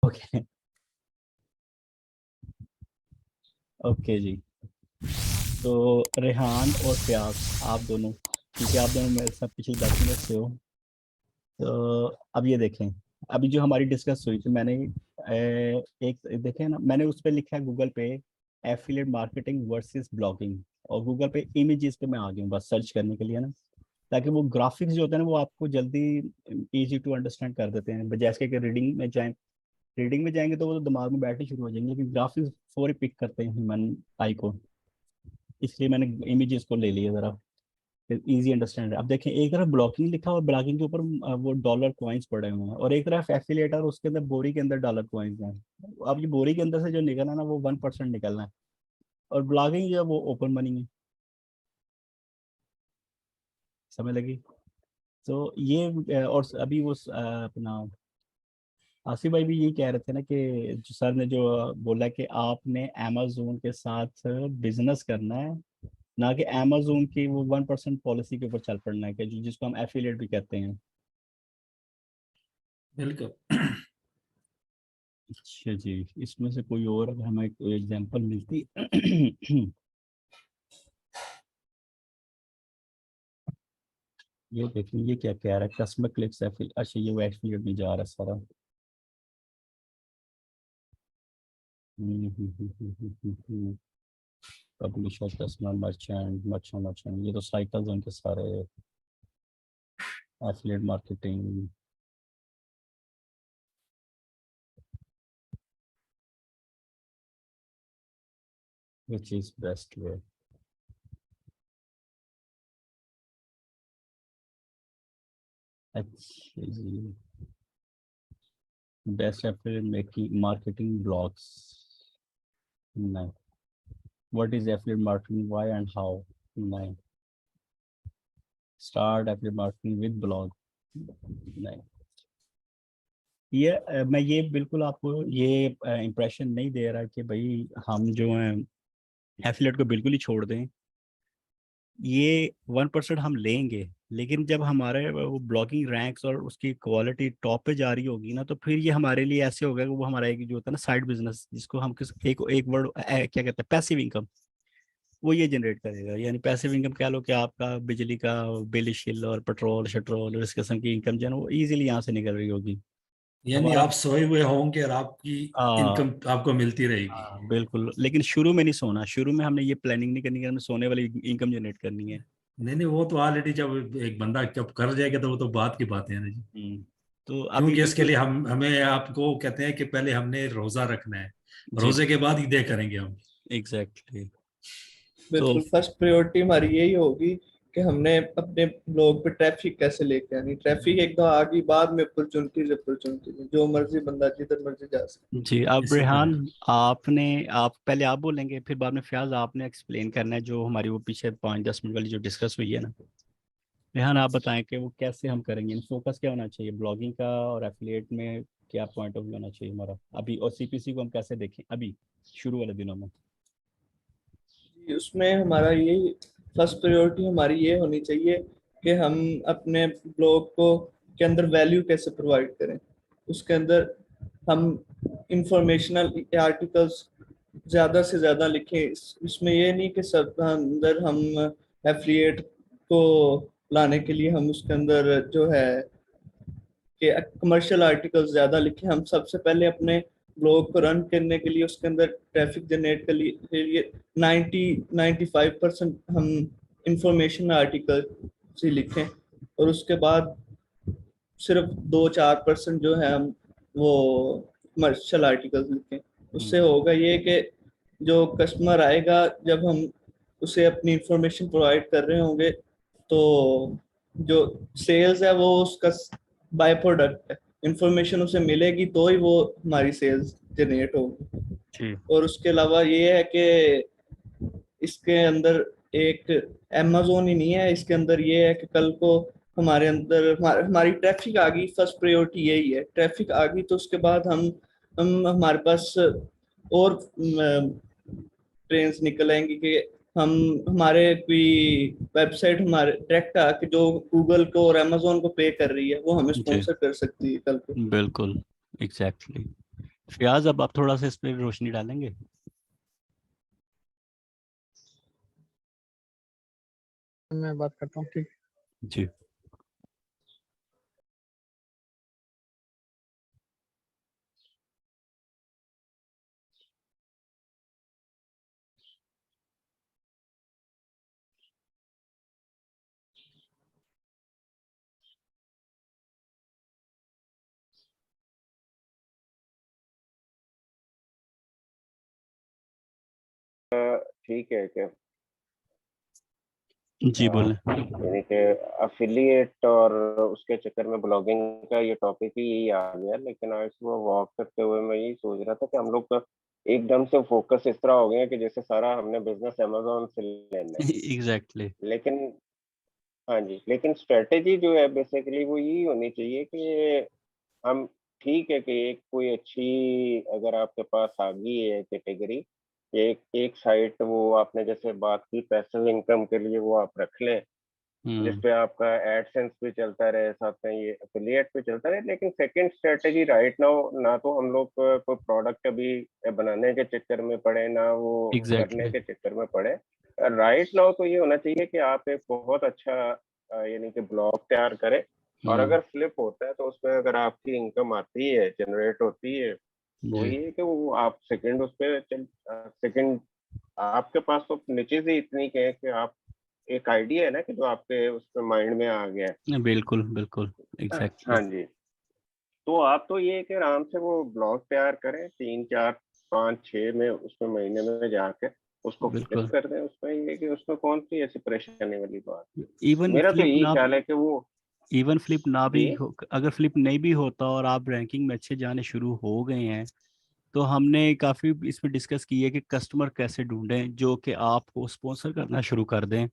Okay okay जी। तो रेहान और फयाज, आप दोनों, क्योंकि आप दोनों मेरे साथ पिछले 10 मिनट से हो, तो अब ये देखें, अभी जो हमारी डिस्कस हुई थी, मैंने एक देखे ना, मैंने उस पर लिखा है गूगल पे एफिलिएट मार्केटिंग वर्सेस ब्लॉगिंग, और गूगल पे इमेजेस पे मैं आ गया हूँ बस सर्च करने के लिए ना, ताकि वो ग्राफिक्स जो होते हैं ना वो आपको जल्दी इजी टू अंडरस्टैंड कर देते हैं। जैसे कि रीडिंग में जाएं, रीडिंग में जाएंगे तो वो तो दिमाग में बैठने शुरू हो जाएंगे, लेकिन ग्राफिक्स फौरी पिक करते हैं ह्यूमन आई को, इसलिए मैंने इमेजेस को ले लिया जरा इजी अंडरस्टैंड है। अब देखें, एक तरफ ब्लॉकिंग लिखा और ब्लॉकिंग के ऊपर वो डॉलर कॉइन्स पड़े हुए हैं, और एक तरफ एफिलिएटर, उसके अंदर बोरी के अंदर डॉलर कॉइन्स हैं। अब ये बोरी के अंदर से जो निकलना है ना वो 1% निकलना है, और ब्लॉगिंग जो है वो ओपन मनी है। समझ लगी? तो ये और अभी वो अपना आसिफ भाई भी यही कह रहे थे ना कि जो सर ने जो बोला कि आपने अमेजोन के साथ बिजनेस करना है, ना कि अमेजोन की वो 1% पॉलिसी के ऊपर चल पड़ना है, कि जिसको हम एफिलिएट भी कहते हैं। बिल्कुल। अच्छा जी, इसमें से कोई और अगर हमें कोई एग्जांपल मिलती ये देखिए, ये क्या कह रहा है, कस्टमर क्लिक्स एफिल, अच्छा ये वो एफिलिएट में जा रहा है सारा। पब्लिशर, कस्टमर, मर्चेंट, मर्चेंट, ये तो साइकिल्स हैं उनके सारे, affiliate marketing. Which is best way? अच्छा जी, best affiliate making marketing blogs, नहीं। What is affiliate marketing, why and how, नहीं। Start affiliate marketing with blog, नहीं। ये मैं ये बिल्कुल आपको ये इम्प्रेशन नहीं दे रहा कि भाई हम जो हैं एफिलेट को बिल्कुल ही छोड़ दें। ये 1% हम लेंगे, लेकिन जब हमारे वो ब्लॉगिंग रैंक्स और उसकी क्वालिटी टॉप पे जा रही होगी ना, तो फिर ये हमारे लिए ऐसे होगा कि वो हमारा एक जो होता है ना साइड बिजनेस, जिसको हम किस एक वर्ड क्या कहते हैं, पैसिव इनकम, वो ये जनरेट करेगा। यानी पैसिव इनकम कह लो कि आपका बिजली का बिल शिल और पेट्रोल शट्रोल और इस किस्म की इनकम जो है ना वो इजीली यहाँ से निकल रही होगी। यानी हमारा आप सोए हुए होंगे और आपकी हाँ, इनकम आपको मिलती रहेगी। हाँ बिल्कुल, लेकिन शुरू में नहीं सोना, शुरू में हमने ये प्लानिंग नहीं करनी कि हमें सोने वाली इनकम जनरेट करनी है। नहीं नहीं, वो तो ऑलरेडी जब एक बंदा जब कर जाएगा तो वो तो बात की बात है ना जी। तो अभी क्योंकि इसके बिल्कुल लिए हम हमें आपको कहते हैं कि पहले हमने रोजा रखना है, जी, रोजे के बाद ईदें करेंगे हम। एग्जैक्टली। तो बिल्कुल फर्स्ट प्रायोरिटी हमारी यही होगी कि हमने अपने ब्लॉग पे ट्रैफिक कैसे लेके आनी। ट्रैफिक एकदम आ गई, बाद में अपॉर्चुनिटीज, अपॉर्चुनिटी जो मर्जी बंदा जिधर मर्जी जा सकता। जी, अब इसी रेहान, तरह आपने, आप पहले आप बोलेंगे, फिर बाद में फयाज आपने एक्सप्लेन करना है जो हमारी वो पीछे 5-10 मिनट वाली जो डिस्कस हुई है ना। रेहान आप बताएं कि वो कैसे हम करेंगे, फोकस क्या होना चाहिए ब्लॉगिंग का, और एफिलिएट में क्या पॉइंट ऑफ व्यू होना चाहिए हमारा अभी, और सीपीसी को हम कैसे देखें अभी शुरू वाले दिनों में। जी, उसमें हमारा यही फर्स्ट प्रायोरिटी हमारी ये होनी चाहिए कि हम अपने ब्लॉग को के अंदर वैल्यू कैसे प्रोवाइड करें। उसके अंदर हम इंफॉर्मेशनल आर्टिकल्स ज्यादा से ज्यादा लिखें। इसमें ये नहीं कि सब अंदर हम एफिलिएट को लाने के लिए हम उसके अंदर जो है कि कमर्शियल आर्टिकल्स ज्यादा लिखें। हम सबसे पहले अपने ब्लॉग को रन करने के लिए उसके अंदर ट्रैफिक जनरेट के लिए 90-95% हम इंफॉर्मेशन आर्टिकल से लिखें, और उसके बाद सिर्फ 2-4% जो है हम वो कमर्शियल आर्टिकल्स लिखें। उससे हम्म, होगा ये कि जो कस्टमर आएगा, जब हम उसे अपनी इंफॉर्मेशन प्रोवाइड कर रहे होंगे, तो जो सेल्स है वो उसका बाय प्रोडक्ट है। इंफॉर्मेशन उसे मिलेगी तो ही वो हमारी सेल्स जनरेट होगी। जी और उसके अलावा ये है कि इसके अंदर एक अमेजोन ही नहीं है, इसके अंदर ये है कि कल को हमारे अंदर हमारी ट्रैफिक आ गई। फर्स्ट प्रायोरिटी यही है, ट्रैफिक आ गई तो उसके बाद हम हमारे पास और ट्रेंड्स निकल आएंगी कि हम हमारे कोई वेबसाइट हमारे डायरेक्ट आके जो गूगल को और अमेजोन को पे कर रही है वो हमें जी स्पॉन्सर कर सकती है कल को। बिल्कुल, एग्जैक्टली। फयाज, अब आप थोड़ा सा इस पर रोशनी डालेंगे? मैं बात करता हूँ, ठीक। जी। ठीक है क्या? जी बोलें। यानी कि अफिलिएट और उसके चक्कर में ब्लॉगिंग का ये टॉपिक ही यही आ गया, लेकिन आज सुबह वॉक करते हुए मैं यही सोच रहा था कि हम लोग का एकदम से फोकस इस तरह हो गया कि जैसे सारा हमने बिजनेस अमेजोन से लेना है। एग्जैक्टली। लेकिन हाँ जी, लेकिन स्ट्रेटेजी जो है बेसिकली वो यही होनी चाहिए कि हम, ठीक है कि एक कोई अच्छी अगर आपके पास आ गई है कैटेगरी, एक एक साइट वो आपने जैसे बात की पैसिव इनकम के लिए वो आप रख लें, जिसपे आपका एडसेंस भी चलता रहे, साथ में ये एफिलिएट भी चलता रहे। लेकिन सेकंड स्ट्रेटेजी राइट नाउ, ना तो हम लोग कोई प्रोडक्ट अभी बनाने के चक्कर में पड़े, ना वो करने एग्जैक्टली। के चक्कर में पड़े। राइट नाउ तो ये होना चाहिए कि आप एक बहुत अच्छा यानी कि ब्लॉग तैयार करें, और अगर फ्लिप होता है तो उसमें अगर आपकी इनकम आती है, जनरेट होती है, तो जी ये है कि वो आप सेकंड उस पे सेकंड आपके पास तो नीचे से इतनी के है कि आप, एक आइडिया है ना कि जो आपके उसमें माइंड में आ गया है। बिल्कुल बिल्कुल एग्जैक्टली। हाँ जी, तो आप तो ये है कि आराम से वो ब्लॉग तैयार करें, 3 4 5 6 में उसमें महीने में जाके उसको फ्लिप बिल्कुल। कर दें। उसमें ये है कि उसमें कौन सी ऐसी परेशानी वाली बात है। इवन मेरा तो फ्लिप यही ना ख्याल है कि वो, इवन फ्लिप ना भी जी हो, अगर फ्लिप नहीं भी होता और आप रैंकिंग में अच्छे जाने शुरू हो गए हैं, तो हमने काफ़ी इसमें डिस्कस की है कि कस्टमर कैसे ढूंढें जो कि आपको स्पॉन्सर करना शुरू कर दें।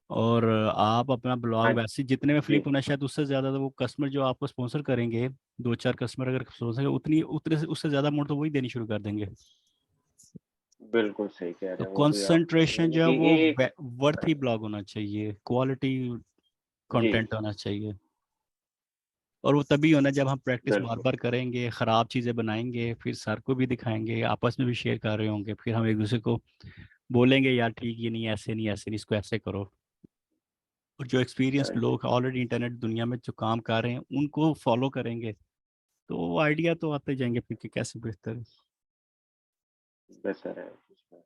और आप अपना हाँ ब्लॉग वैसे जितने में जी, फ्लिप होना शायद उससे ज़्यादा, तो वो कस्टमर जो आपको स्पॉन्सर करेंगे, 2 4 कस्टमर अगर स्पॉन्सर उतनी उतने से उससे ज़्यादा अमाउंट तो वही देनी शुरू कर देंगे। बिल्कुल सही कह तो रहे हैं वो भी आप, कंसंट्रेशन यानी जो है कि वो एक, वर्थ ही ब्लॉग होना चाहिए, क्वालिटी जी कंटेंट होना चाहिए। और वो तभी होना जब हम प्रैक्टिस बार बिल्कुल बार करेंगे, ख़राब चीज़ें बनाएंगे, फिर सर को भी दिखाएंगे, आपस में भी शेयर कर रहे होंगे, फिर हम एक दूसरे को बोलेंगे यार ठीक, ये नहीं, ऐसे नहीं, ऐसे नहीं, इसको ऐसे करो। और जो एक्सपीरियंस हाँ जी, लोग ऑलरेडी इंटरनेट दुनिया में जो काम कर रहे हैं उनको फॉलो करेंगे, तो वो आइडिया तो आते जाएंगे फिर कि कैसे बेहतर है। बेहतर है उसमें।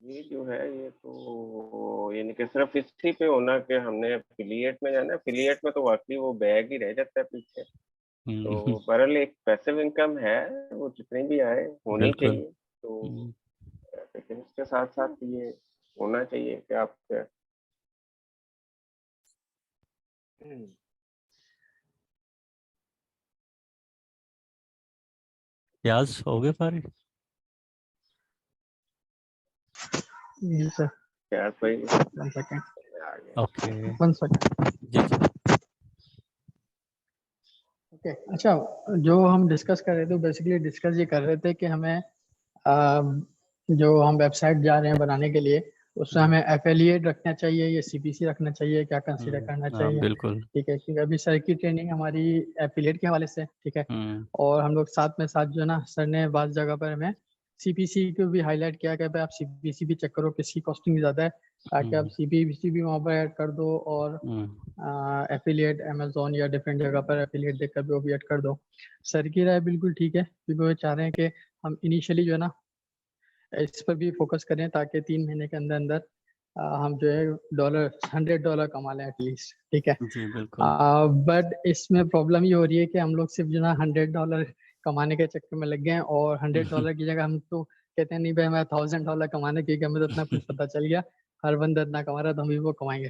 ये जो है ये तो यानी कि सिर्फ इसी पे होना कि हमने एफिलिएट में जाना, एफिलिएट में तो वाकई वो बैग ही रह जाता है पीछे। हम्म, तो बहरहाल एक पैसिव इनकम है, वो जितनी भी आए होनी बिल्कुल। चाहिए। तो हम्म, लेकिन इसके साथ साथ ये होना चाहिए कि आप, प्याज हो गए सारे? जी सर, क्या कोई 1 सेकेंड, आ गया। ओके। 1 सेकेंड। जी जी। ओके, अच्छा, जो हम डिस्कस कर रहे थे बेसिकली डिस्कस ये कर रहे थे कि हमें जो हम वेबसाइट जा रहे हैं बनाने के लिए, उसमें हमें एफिलिएट रखना चाहिए या सीपीसी रखना चाहिए, क्या कंसीडर करना हाँ चाहिए। बिल्कुल। ठीक है, क्योंकि अभी सर की ट्रेनिंग हमारी एफिलिएट के हवाले से, ठीक है। हम्म और हम लोग साथ में साथ जो है ना, सर ने बात जगह पर हमें सीपीसी को भी हाईलाइट किया कि भाई आप सीपीसी भी चेक करो, किसकी कॉस्टिंग ज़्यादा है, ताकि आप सीपीसी भी वहाँ पर ऐड कर दो, और एफिलिएट अमेजोन या डिफरेंट जगह पर एफिलिएट देखकर भी वो भी ऐड कर दो। सर की राय बिल्कुल ठीक है, क्योंकि वो चाह रहे हैं कि हम इनिशियली जो है ना इस पर भी फोकस करें, ताकि 3 महीने के अंदर अंदर हम जो है $100 कमा लें एटलीस्ट, ठीक है। जी बिल्कुल। बट इसमें प्रॉब्लम ये हो रही है कि हम लोग सिर्फ जो ना $100 कमाने के चक्कर में लग गए हैं, और $100 की जगह हम तो कहते हैं नहीं भाई, हमें $1000 कमाने, क्योंकि हमें तो इतना कुछ पता चल गया, हर बंदा इतना कमा रहा है तो हम भी वो कमाएंगे।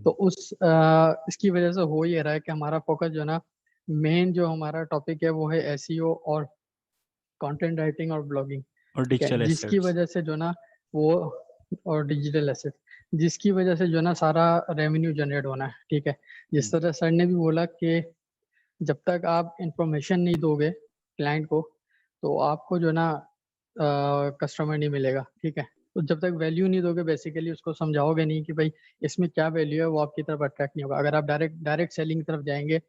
तो इसकी वजह से हो ये रहा है कि हमारा फोकस जो है ना, मेन जो हमारा टॉपिक है वो है एसईओ और कंटेंट राइटिंग और ब्लॉगिंग, और ठीक है। डिजिटल जिसकी एसेट्स। वजह से जो ना वो, और डिजिटल एसेट, जिसकी वजह से जो ना सारा रेवेन्यू जनरेट होना है, ठीक है। जिस तरह सर ने भी बोला कि जब तक आप इंफॉर्मेशन नहीं दोगे क्लाइंट को, तो आपको जो ना कस्टमर नहीं मिलेगा, ठीक है। तो जब तक वैल्यू नहीं दोगे, बेसिकली उसको समझाओगे नहीं कि भाई इसमें क्या वैल्यू है, वो आपकी तरफ अट्रैक्ट नहीं होगा। अगर आप डायरेक्ट सेलिंग की तरफ जाएंगे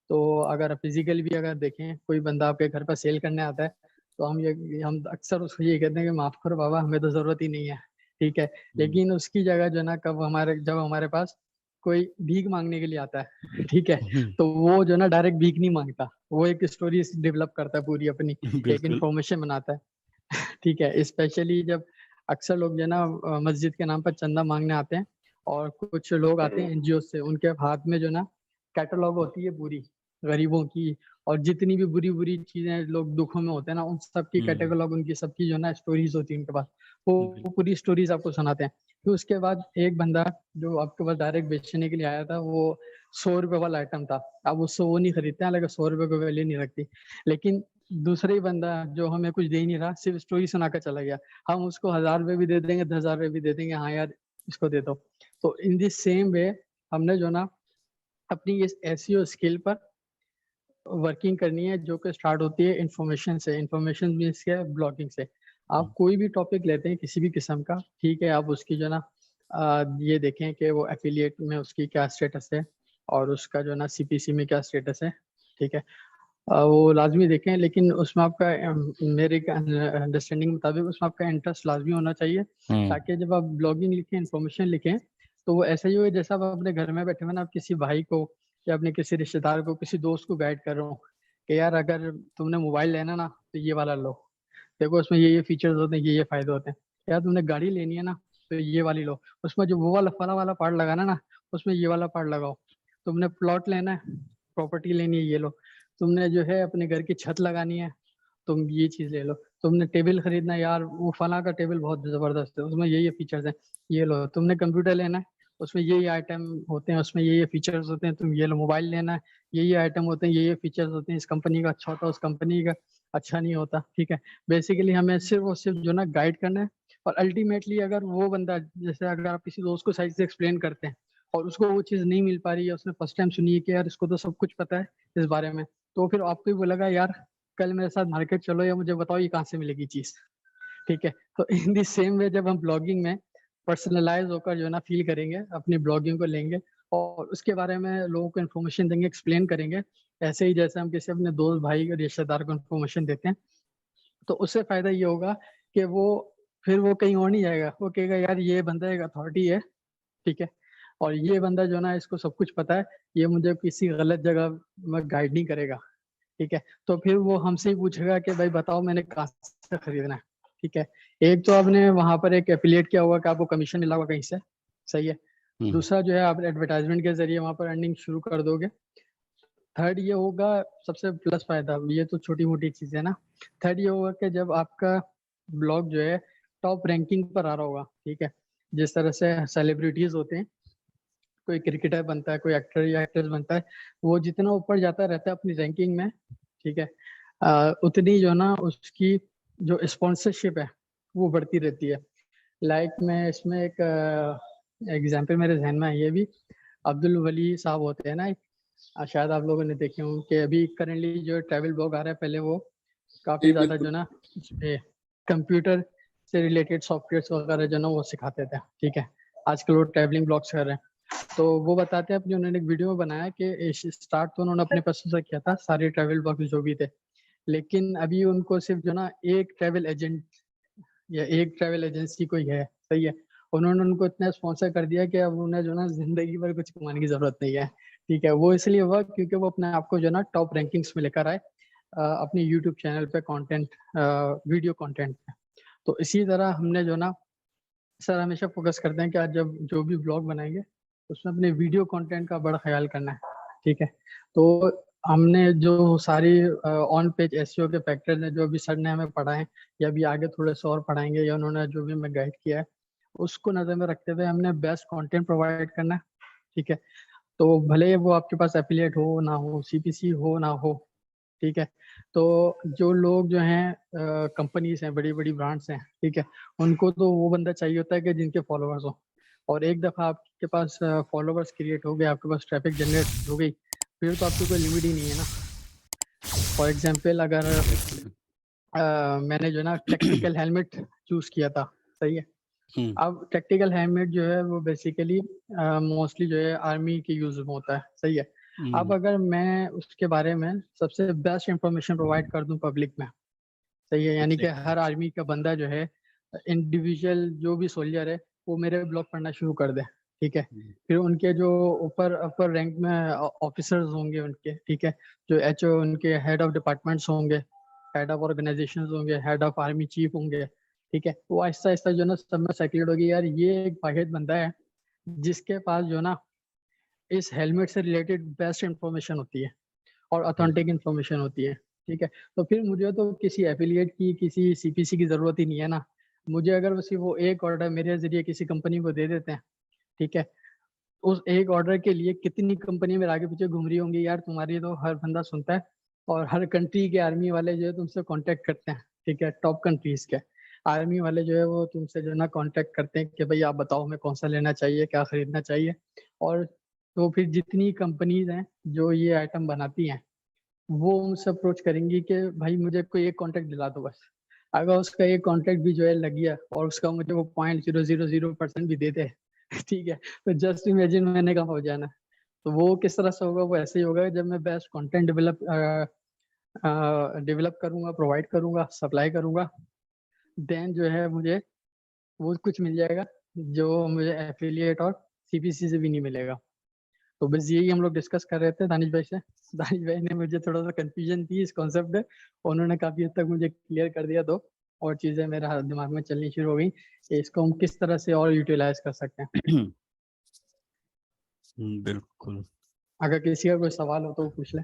तो अगर फिजिकली भी अगर देखें, कोई बंदा आपके घर पर सेल करने आता है तो हम अक्सर उसको ये कहते हैं कि माफ करो बाबा, हमें तो जरूरत ही नहीं है, ठीक है। लेकिन उसकी जगह जो ना जब हमारे पास कोई भीख मांगने के लिए आता है, ठीक है, तो वो जो ना डायरेक्ट भीख नहीं मांगता, वो एक स्टोरी डेवलप करता है पूरी अपनी, एक बिल्कुल। इन्फॉर्मेशन बनाता है, ठीक है। स्पेशली जब अक्सर लोग जो ना मस्जिद के नाम पर चंदा मांगने आते हैं, और कुछ लोग आते हैं एनजीओ से, उनके हाथ में जो ना कैटलॉग होती है पूरी गरीबों की, और जितनी भी बुरी बुरी चीजें लोग दुखों में होते हैं ना, उन सब की कैटलॉग, उनकी सबकी जो ना स्टोरीज होती है उनके पास, वो पूरी स्टोरीज आपको सुनाते हैं। फिर उसके बाद एक बंदा जो आपके पास डायरेक्ट बेचने के लिए आया था, वो 100 रुपए वाला आइटम था, अब उससे वो नहीं खरीदते हैं, हालांकि 100 रुपए को वैल्यू नहीं रखती। लेकिन दूसरा ही बंदा जो हमें कुछ दे ही नहीं रहा, सिर्फ स्टोरी सुना कर चला गया, हम उसको 1000 रुपए भी दे देंगे, 10,000 रुपए भी दे देंगे, हाँ यार इसको दे दो। तो इन दिस सेम वे हमने जो ना अपनी इस एसईओ स्किल पर वर्किंग करनी है, जो कि स्टार्ट होती है इन्फॉर्मेशन से। इन्फॉर्मेशन मीन्स क्या है, ब्लॉगिंग से। आप कोई भी टॉपिक लेते हैं किसी भी किस्म का, ठीक है, आप उसकी जो ना ये देखें कि वो एफिलिएट में उसकी क्या स्टेटस है, और उसका जो ना सीपीसी में क्या स्टेटस है, ठीक है, वो लाजमी देखें। लेकिन उसमें आपका मेरे अंडरस्टैंडिंग मुताबिक उसमें आपका इंटरेस्ट लाजमी होना चाहिए, ताकि जब आप ब्लॉगिंग लिखें, इन्फॉर्मेशन लिखें, तो वो ऐसा ही हो जैसा आप अपने घर में बैठे हुए ना, आप किसी भाई को या अपने किसी रिश्तेदार को, किसी दोस्त को गाइड कर रहे हो कि यार अगर तुमने मोबाइल लेना ना तो ये वाला लो, देखो उसमें ये फीचर्स होते हैं, ये फायदे होते हैं। यार तुमने गाड़ी लेनी है ना तो ये वाली लो, उसमें जो वो वाला फला वाला पार्ट लगाना ना, उसमें ये वाला पार्ट लगाओ। तुमने प्लॉट लेना है, प्रॉपर्टी लेनी है, ये लो। तुमने जो है अपने घर की छत लगानी है, तुम ये चीज ले लो। तुमने टेबल खरीदना है, यार वो फला का टेबल बहुत जबरदस्त है, उसमें ये फीचर्स हैं, ये लो। तुमने कंप्यूटर लेना है, उसमें ये आइटम होते हैं, उसमें ये फीचर्स होते हैं, तुम ये लो। मोबाइल लेना है, ये आइटम होते हैं, ये फीचर्स होते हैं, इस कंपनी का अच्छा होता है, उस कंपनी का अच्छा नहीं होता, ठीक है। बेसिकली हमें सिर्फ और सिर्फ जो ना गाइड करना है। और अल्टीमेटली अगर वो बंदा, जैसे अगर आप किसी दोस्त को सही से एक्सप्लेन करते हैं और उसको वो चीज़ नहीं मिल पा रही है, उसने फर्स्ट टाइम सुनी है कि यार इसको तो सब कुछ पता है इस बारे में, तो फिर आपको भी बोलेगा यार कल मेरे साथ मार्केट चलो, या मुझे बताओ ये कहाँ से मिलेगी चीज़, ठीक है। तो इन दी सेम वे जब हम ब्लॉगिंग में पर्सनलाइज होकर जो ना फील करेंगे, अपनी ब्लॉगिंग को लेंगे और उसके बारे में लोगों को इन्फॉर्मेशन देंगे, एक्सप्लेन करेंगे, ऐसे ही जैसे हम किसी अपने दोस्त भाई रिश्तेदार को इन्फॉर्मेशन देते हैं, तो उससे फायदा ये होगा कि वो कहीं और नहीं जाएगा, वो कहेगा यार ये बंदा एक अथॉरिटी है, ठीक है, और ये बंदा जो ना इसको सब कुछ पता है, ये मुझे किसी गलत जगह में गाइड नहीं करेगा, ठीक है। तो फिर वो हमसे ही पूछेगा कि भाई बताओ मैंने कहाँ से खरीदना है, ठीक है। एक तो आपने वहां पर एक एफिलिएट किया होगा कि आपको कमीशन मिला होगा कहीं से, सही है। दूसरा जो है आप एडवर्टाइजमेंट के जरिए वहां पर अर्निंग शुरू कर दोगे। थर्ड ये होगा, सबसे प्लस फायदा, ये तो छोटी मोटी चीजें ना, थर्ड ये होगा कि जब आपका ब्लॉग जो है टॉप रैंकिंग पर आ रहा होगा, ठीक है, जिस तरह से सेलिब्रिटीज होते हैं, कोई क्रिकेटर बनता है, कोई एक्टर या एक्ट्रेस बनता है, वो जितना ऊपर जाता रहता है अपनी रैंकिंग में, ठीक है, उतनी जो ना उसकी जो स्पॉन्सरशिप है वो बढ़ती रहती है। लाइक मैं इसमें एक एग्जांपल मेरे जहन में है, ये भी अब्दुल वली साहब होते हैं ना, शायद आप लोगों ने देखे हों कि अभी करेंटली जो ट्रैवल ब्लॉग आ रहा है, पहले वो काफी ज्यादा जो ना इसमें कंप्यूटर से रिलेटेड सॉफ्टवेयर वगैरह जो ना वो सिखाते थे, ठीक है। आजकल वो ट्रैवलिंग ब्लॉग्स कर रहे हैं, तो वो बताते हैं अपनी, उन्होंने एक वीडियो में बनाया कि स्टार्ट तो उन्होंने अपने पैसों से किया था सारे ट्रैवल ब्लॉग जो भी थे, लेकिन अभी उनको सिर्फ जो ना एक ट्रैवल एजेंट या एक ट्रैवल एजेंसी कोई है, सही है, उन्होंने उनको इतना स्पॉन्सर कर दिया कि अब उन्हें जो ना जिंदगी भर कुछ कमाने की जरूरत नहीं है, ठीक है। वो इसलिए हुआ क्योंकि वो अपने आप को जो ना टॉप रैंकिंग्स में लेकर आए अपने यूट्यूब चैनल पे कंटेंट, वीडियो कंटेंट पे। तो इसी तरह हमने जो ना सर हमेशा फोकस करते हैं कि आज जब जो भी ब्लॉग बनाएंगे उसमें अपने वीडियो कंटेंट का बड़ा ख्याल करना है, ठीक है। तो हमने जो सारी ऑन पेज एसईओ के फैक्टर ने जो भी सर ने हमें पढ़ाए या भी आगे थोड़े से और पढ़ाएंगे, या उन्होंने जो भी हमें गाइड किया है, उसको नज़र में रखते हुए हमने बेस्ट कंटेंट प्रोवाइड करना है, ठीक है। तो भले वो आपके पास एफिलिएट हो ना हो, सीपीसी हो ना हो, ठीक है। तो जो लोग जो हैं कंपनीज हैं, बड़ी बड़ी ब्रांड्स हैं, ठीक है, उनको तो वो बंदा चाहिए होता है कि जिनके फॉलोअर्स हो, और एक दफ़ा आपके पास फॉलोअर्स क्रिएट हो गए, आपके पास ट्रैफिक जनरेट हो गई, फिर तो आपकी कोई लिमिट ही नहीं है ना। फॉर एग्जांपल अगर मैंने जो ना टैक्टिकल हेलमेट चूज किया था, सही है। अब टैक्टिकल हेलमेट जो है वो बेसिकली मोस्टली जो है आर्मी के यूज में होता है, सही है। अब अगर मैं उसके बारे में सबसे बेस्ट इंफॉर्मेशन प्रोवाइड कर दूं पब्लिक में, सही है, यानी कि हर आर्मी का बंदा जो है, इंडिविजुअल जो भी सोल्जर है, वो मेरे ब्लॉग पढ़ना शुरू कर दे, ठीक है। फिर उनके जो ऊपर अपर रैंक में ऑफिसर्स होंगे उनके, ठीक है, जो एचओ, उनके हेड ऑफ डिपार्टमेंट्स होंगे, हेड ऑफ ऑर्गेनाइजेशन होंगे, हेड ऑफ आर्मी चीफ होंगे, ठीक है, वो आहिस्ता आहिस्ता जो ना सब में सर्कुलेट होगी, यार ये एक वाहिद बंदा है जिसके पास जो ना इस हेलमेट से रिलेटेड बेस्ट इंफॉर्मेशन होती है और ऑथेंटिक इंफॉर्मेशन होती है, ठीक है। तो फिर मुझे तो किसी एफिलिएट की, किसी सीपीसी की जरूरत ही नहीं है ना। मुझे अगर उसी वो एक ऑर्डर मेरे जरिए किसी कंपनी को दे देते हैं, ठीक है, उस एक ऑर्डर के लिए कितनी कंपनी मेरे आगे पीछे घूम रही होंगी यार, तुम्हारी तो हर बंदा सुनता है, और हर कंट्री के आर्मी वाले जो है तुमसे कांटेक्ट करते हैं, ठीक है, टॉप कंट्रीज के आर्मी वाले जो है वो तुमसे जो है ना कांटेक्ट करते हैं कि भाई आप बताओ हमें कौन सा लेना चाहिए, क्या खरीदना चाहिए। और तो फिर जितनी कंपनीज हैं जो ये आइटम बनाती हैं, वो मुझसे अप्रोच करेंगी कि भाई मुझे कोई एक कॉन्टैक्ट दिला दो बस। अगर उसका एक कॉन्टैक्ट भी जो है लग गया और उसका मुझे वो 0.000% भी दे दे ठीक है, तो जस्ट इमेजिन मैंने कहा हो जाना। तो वो किस तरह से होगा, वो ऐसे ही होगा जब मैं बेस्ट कंटेंट डेवलप करूंगा, प्रोवाइड करूंगा, सप्लाई करूंगा, देन जो है मुझे वो कुछ मिल जाएगा जो मुझे एफिलिएट और सीपीसी से भी नहीं मिलेगा। तो बस यही हम लोग डिस्कस कर रहे थे दानिश भाई से। दानिश भाई ने मुझे थोड़ा सा कंफ्यूजन थी इस कॉन्सेप्ट में, उन्होंने काफी हद तक मुझे क्लियर कर दिया, तो और चीजें मेरे दिमाग में चलनी शुरू हो गई कि इसको हम किस तरह से और यूटिलाइज कर सकते हैं। बिल्कुल। अगर किसी का कोई सवाल हो तो वो पूछ ले।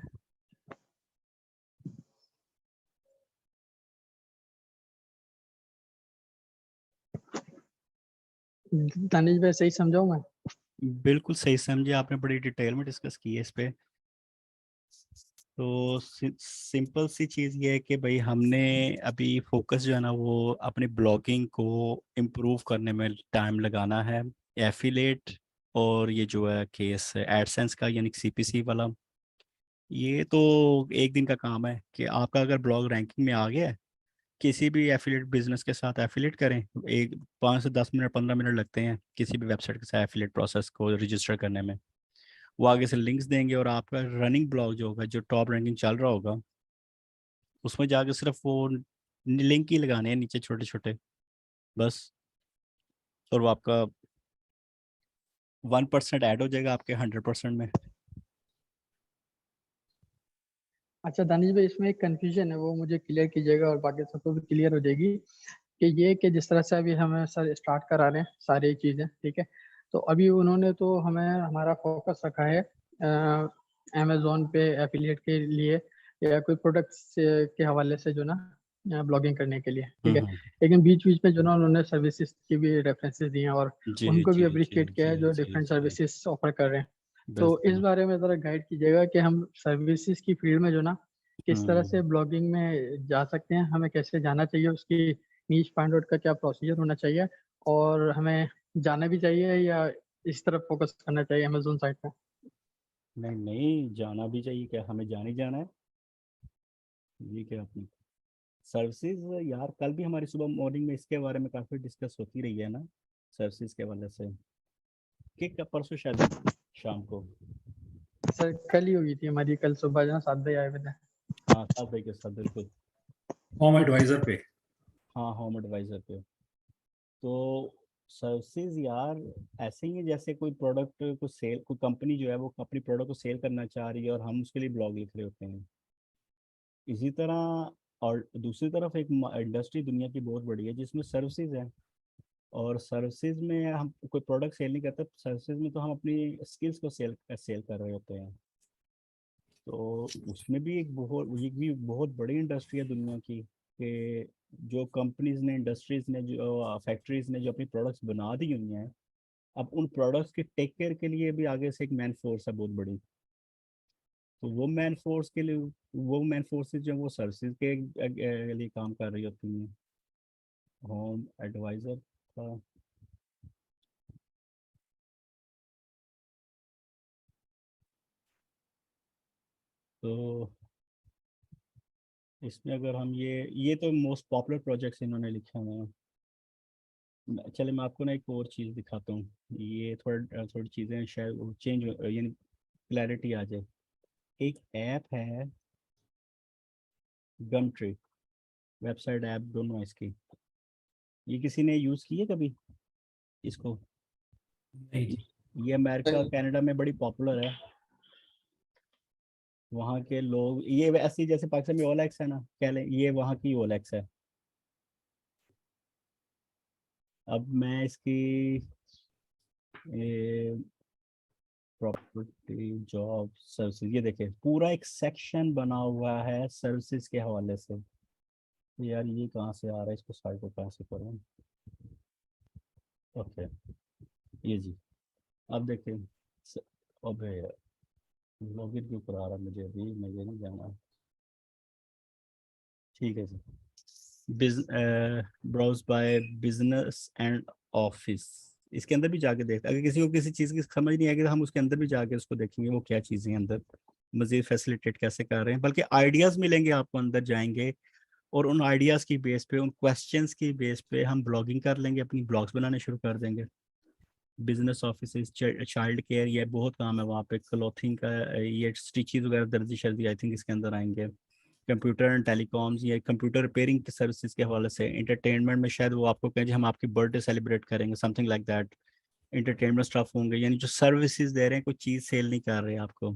दानिश भाई सही समझाऊं मैं? बिल्कुल सही समझे आपने, बड़ी डिटेल में डिस्कस की है इस पे। तो सिंपल सी चीज़ ये है कि भाई हमने अभी फोकस जो है ना वो अपनी ब्लॉगिंग को इम्प्रूव करने में टाइम लगाना है। एफिलेट और ये जो है केस एडसेंस का यानी सीपीसी वाला, ये तो एक दिन का काम है कि आपका अगर ब्लॉग रैंकिंग में आ गया है, किसी भी एफिलेट बिजनेस के साथ एफिलेट करें, एक 5 से 10 मिनट 15 मिनट लगते हैं किसी भी वेबसाइट के साथ एफिलेट प्रोसेस को रजिस्टर करने में। वो आगे से लिंक्स देंगे और आपका रनिंग ब्लॉग जो होगा, जो टॉप रैंकिंग चल रहा होगा, उसमें जाके सिर्फ वो लिंक ही लगाने हैं नीचे छोटे छोटे, बस। और वो आपका 1% ऐड हो जाएगा आपके 100% में। अच्छा दानिश भाई, इसमें एक कंफ्यूजन है, वो मुझे क्लियर कीजिएगा और बाकी सबको भी क्लियर हो जाएगी कि ये कि जिस तरह से अभी हमें सर स्टार्ट करा रहे हैं सारी चीज़ें, ठीक है, तो अभी उन्होंने तो हमें हमारा फोकस रखा है अमेजोन पे एफिलिएट के लिए या कोई प्रोडक्ट्स के हवाले से जो ना ब्लॉगिंग करने के लिए, ठीक है। लेकिन बीच बीच में जो ना उन्होंने सर्विसेज की भी रेफरेंसेस दिए हैं और जी उनको भी जी अप्रिशिएट किया है जो जी डिफरेंट जी, सर्विसेज ऑफर कर रहे हैं। तो इस बिल्कुल। बारे में ज़रा गाइड कीजिएगा कि हम सर्विसेज की फील्ड में जो ना किस तरह से हम्म, ब्लॉगिंग में जा सकते हैं, हमें कैसे जाना चाहिए, उसकी नीश फाइंड आउट का क्या प्रोसीजर होना चाहिए, और हमें जाना भी चाहिए या इस तरफ फोकस करना चाहिए अमेजोन साइट पे। नहीं नहीं, जाना भी चाहिए, क्या हमें जान ही जाना है। ये क्या अपनी सर्विसेज, यार कल भी हमारी सुबह मॉर्निंग में इसके बारे में काफ़ी डिस्कस होती रही है ना, सर्विसेज के वाले से, कि कब परसों शायद शाम को। सर कल ही हुई थी हमारी, कल सुबह जो 7 बजे आए हुए थे। हाँ 7 बजे के साथ, बिल्कुल। होम एडवाइजर पे। हाँ होम एडवाइजर पे। तो सर्विसेज यार ऐसे ही है जैसे कोई प्रोडक्ट को सेल, कोई कंपनी जो है वो अपनी प्रोडक्ट को सेल करना चाह रही है और हम उसके लिए ब्लॉग लिख रहे होते हैं, इसी तरह। और दूसरी तरफ एक इंडस्ट्री दुनिया की बहुत बड़ी है जिसमें सर्विसेज है, और सर्विसेज में हम कोई प्रोडक्ट सेल नहीं करते, सर्विसेज में तो हम अपनी स्किल्स को सेल सेल कर रहे होते हैं। तो उसमें भी एक भी बहुत बड़ी इंडस्ट्री है दुनिया की, कि जो कंपनीज ने, इंडस्ट्रीज ने, जो फैक्ट्रीज ने जो अपनी प्रोडक्ट्स बना दी हुई हैं, अब उन प्रोडक्ट्स के टेक केयर के लिए भी आगे से एक मैन फोर्स है बहुत बड़ी। तो वो मैन फोर्स के लिए, वो मैन फोर्सेज जो वो सर्विसेज के लिए काम कर रही होती हैं। होम एडवाइजर का तो इसमें अगर हम ये तो मोस्ट पॉपुलर प्रोजेक्ट्स इन्होंने लिखे हुए हैं। चले मैं आपको ना एक और चीज़ दिखाता हूँ, ये थोड़ी चीज़ें शायद चेंज यानी क्लैरिटी आ जाए। एक ऐप है गमट्री, वेबसाइट ऐप दोनों है इसकी। ये किसी ने यूज़ की है कभी इसको? नहीं जी। ये अमेरिका नहीं। कनाडा में बड़ी पॉपुलर है। वहाँ के लोग, ये ऐसी जैसे पाकिस्तान में ओलेक्स है ना, कह लें ये वहाँ की ओलेक्स है। अब मैं इसकी प्रॉपर्टी जॉब सर्विसेज, ये देखिए पूरा एक सेक्शन बना हुआ है सर्विसेज के हवाले से। तो यार ये कहाँ से आ रहा है, इसको साइड को कहाँ से करूँ? ओके, ये जी। अब देखिए अबे लॉगिन क्यों करा रहा है मुझे, अभी मुझे नहीं जाना। ठीक है जी। Browse by business and office, इसके अंदर भी जाके देखते, अगर किसी को किसी चीज़ की समझ नहीं आएगी तो हम उसके अंदर भी जाके उसको देखेंगे वो क्या चीज़ें हैं अंदर, मज़ीद फैसिलिटेट कैसे कर रहे हैं। बल्कि आइडियाज़ मिलेंगे आपको, अंदर जाएंगे और उन आइडियाज़ की बेस पे, उन क्वेश्चंस की बेस पे हम ब्लॉगिंग कर लेंगे, अपनी ब्लॉग्स बनाने शुरू कर देंगे। बिजनेस ऑफिस, चाइल्ड केयर, ये बहुत काम है वहाँ पे, क्लॉथिंग का, ये स्टिचेज वगैरह, दर्जी शर्जी आई थिंक इसके अंदर आएंगे। कंप्यूटर एंड टेलीकॉम्स या कंप्यूटर रिपेयरिंग की सर्विसेज के हवाले से। एंटरटेनमेंट में शायद वो आपको कहें जी हम आपकी बर्थडे सेलिब्रेट करेंगे, something like that. Entertainment staff होंगे, यानी जो सर्विसेज दे रहे हैं, कोई चीज़ सेल नहीं कर रहे हैं आपको।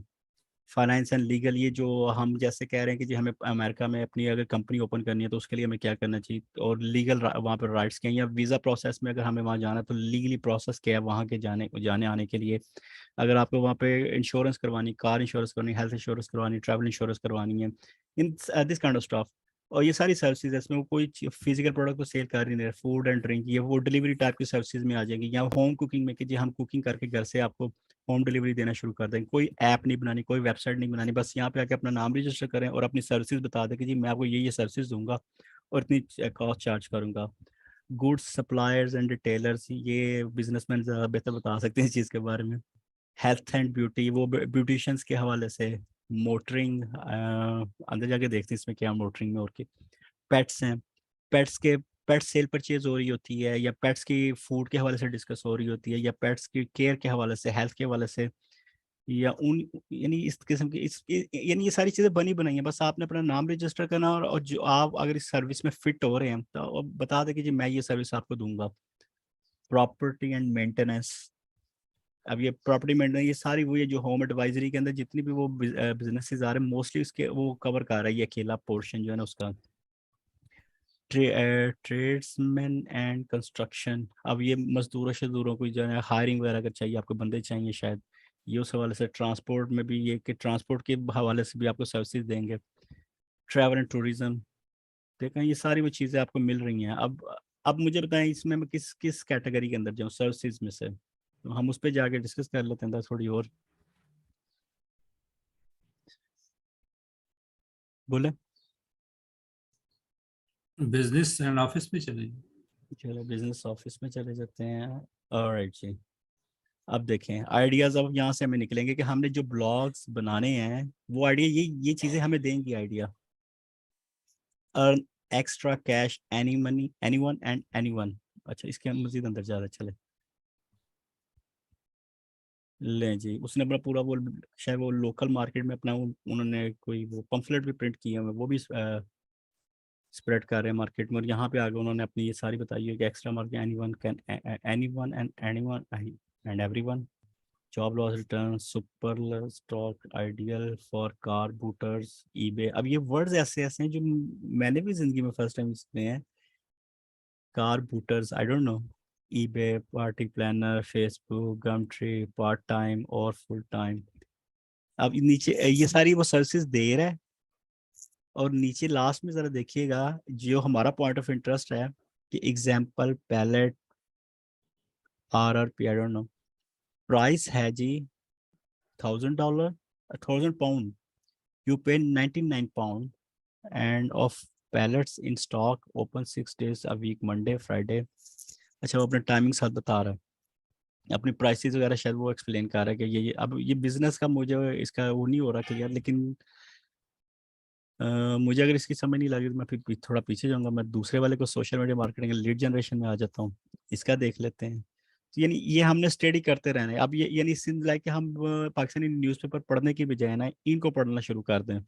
फाइनेंस एंड लीगल, ये जो हम जैसे कह रहे हैं कि जी हमें अमेरिका में अपनी अगर कंपनी ओपन करनी है तो उसके लिए हमें क्या करना चाहिए, और लीगल वहाँ पर राइट्स क्या हैं, या वीज़ा प्रोसेस में अगर हमें वहाँ जाना है तो लीगली प्रोसेस क्या है वहाँ के जाने आने के लिए। अगर आपको वहाँ पे इंश्योरेंस करवानी, कार इंश्योरेंस करवानी, हेल्थ इंश्योरेंस करवानी, ट्रैवल इंश्योरेंस करवानी है, in this kind of stuff. और ये सारी सर्विसेज है, इसमें वो कोई फिजिकल प्रोडक्ट को सेल कर ही नहीं रहे। फूड एंड ड्रिंक, ये वो डिलीवरी टाइप की सर्विसेज में आ जाएंगी, या होम कुकिंग में कि जी हम कुकिंग करके घर से आपको होम डिलीवरी देना शुरू कर देंगे। कोई ऐप नहीं बनानी, कोई वेबसाइट नहीं बनानी, बस यहाँ पे आके अपना नाम रजिस्टर करें और अपनी सर्विसेज बता दें कि जी मैं आपको ये सर्विसेज दूंगा और इतनी कॉस्ट चार्ज करूंगा। गुड्स सप्लायर्स एंड रिटेलर्स, ये बिजनेसमैन ज़्यादा बेहतर बता सकते हैं इस चीज़ के बारे में। हेल्थ एंड ब्यूटी, वो ब्यूटिशियंस के हवाले से। मोटरिंग, अंदर जाके देखते हैं इसमें क्या मोटरिंग में और क्या। पेट्स हैं, पेट्स के पेट सेल परचेज हो रही होती है, या पेट्स की फूड के हवाले से डिस्कस हो रही होती है, या पेट्स की केयर के हवाले से, हेल्थ के हवाले से, या उन, यानी इस किस्म की यानी ये सारी चीज़ें बनी बनाई हैं। बस आपने अपना नाम रजिस्टर करना, और जो आप अगर इस सर्विस में फिट हो रहे हैं तो अब बता दें कि जी मैं ये सर्विस आपको दूंगा। प्रॉपर्टी एंड मेंटेनेंस, अब ये प्रॉपर्टी मेंटेनेंस, ये सारी वो, ये जो होम एडवाइजरी के अंदर जितनी भी वो बिजनेसेस आ रहे हैं, मोस्टली उसके वो कवर कर रहा है, ये अकेला पोर्शन जो है ना उसका। ट्रेड्समैन एंड कंस्ट्रक्शन, अब ये मजदूरों शजदूरों को जो है हायरिंग वगैरह अगर चाहिए, आपको बंदे चाहिए शायद, ये उस हवाले से। ट्रांसपोर्ट में भी ये कि ट्रांसपोर्ट के हवाले से भी आपको सर्विसेज देंगे। ट्रैवल एंड टूरिज्म, देखें ये सारी वो चीज़ें आपको मिल रही हैं। अब मुझे बताएं इसमें मैं किस किस कैटेगरी के अंदर जाऊँ सर्विसेज में से, तो हम उस पर जाके डिस्कस कर लेते हैं थोड़ी और। बोले बिजनेस एंड ऑफिस में चले जाइए। चलो बिजनेस ऑफिस में चले जाते हैं। ऑलराइट जी। अब देखें आइडियाज़, अब यहाँ से हमें निकलेंगे कि हमने जो ब्लॉग्स बनाने हैं वो आइडिया, ये चीज़ें हमें देंगी idea. Earn extra cash any money any one and any one. अच्छा इसके मजीद अंदर ज़्यादा चले लें जी। उसने अपना पूरा वो, शायद वो लोकल मार्केट में अपना उन्होंने कोई वो पम्फलेट भी प्रिंट किए हुए, वो भी स्प्रेड कर रहे हैं मार्केट में। और यहाँ पे आगे उन्होंने अपनी ये सारी बताई है कि extra market anyone can, anyone and anyone and everyone. Job loss return, super stock, ideal for car booters, eBay. अब ये वर्ड्स ऐसे ऐसे हैं जो मैंने भी जिंदगी में फर्स्ट टाइम सुने हैं। Car booters, I don't know. EBay, party planner, Facebook, Gumtree, part time और फुल टाइम। अब नीचे ये सारी वो सर्विसेज दे रहा है, और नीचे लास्ट में ज़रा देखिएगा जो हमारा पॉइंट ऑफ इंटरेस्ट है कि example pallet RRP, I don't know. Price है जी $1000, £1000। You pay 99 pound and of pallets in stock, open 6 days a week, Monday Friday। अच्छा वो अपने टाइमिंग साथ बता रहा है, अपनी प्राइसेस वगैरह शायद वो एक्सप्लेन कर रहा है कि ये अब ये बिजनेस का मुझे इसका वो नहीं हो रहा क्लियर। लेकिन मुझे अगर इसकी समझ नहीं लगी तो मैं फिर थोड़ा पीछे जाऊंगा, मैं दूसरे वाले को social media marketing lead generation में आ जाता हूँ। इसका देख लेते हैं। तो यानी ये हमने स्टडी करते रहना है। अब ये यानी सिंस लाइक कि हम पाकिस्तानी न्यूज़पेपर पढ़ने की बजाय ना इनको पढ़ना शुरू कर दें,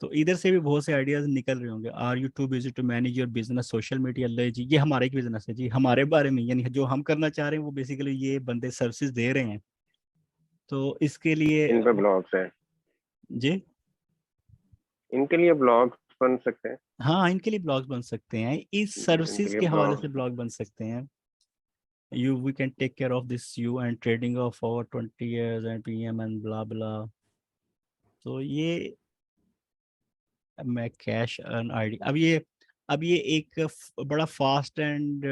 तो इधर से भी बहुत से आइडियाज निकल रहे होंगे। Are you too busy to manage your business social media? ले जी, ये हमारे एक बिजनेस है जी, हमारे बारे में, यानी जो हम करना चाह रहे हैं वो बेसिकली ये बंदे सर्विसेज दे रहे हैं, तो इसके लिए इन पे ब्लॉग्स हैं, जी इनके लिए ब्लॉग्स बन सकते हैं। हाँ, इनके लिए ब्लॉग बन सकते हैं, इस इनके सर्विसेज लिए के हवाले ब्लॉग से ब्लॉग बन सकते हैं। You we can take care of this you and trading of over 20 years and PM and blah blah। तो ये मैं कैश अर्न आईडी, अब ये एक बड़ा फास्ट एंड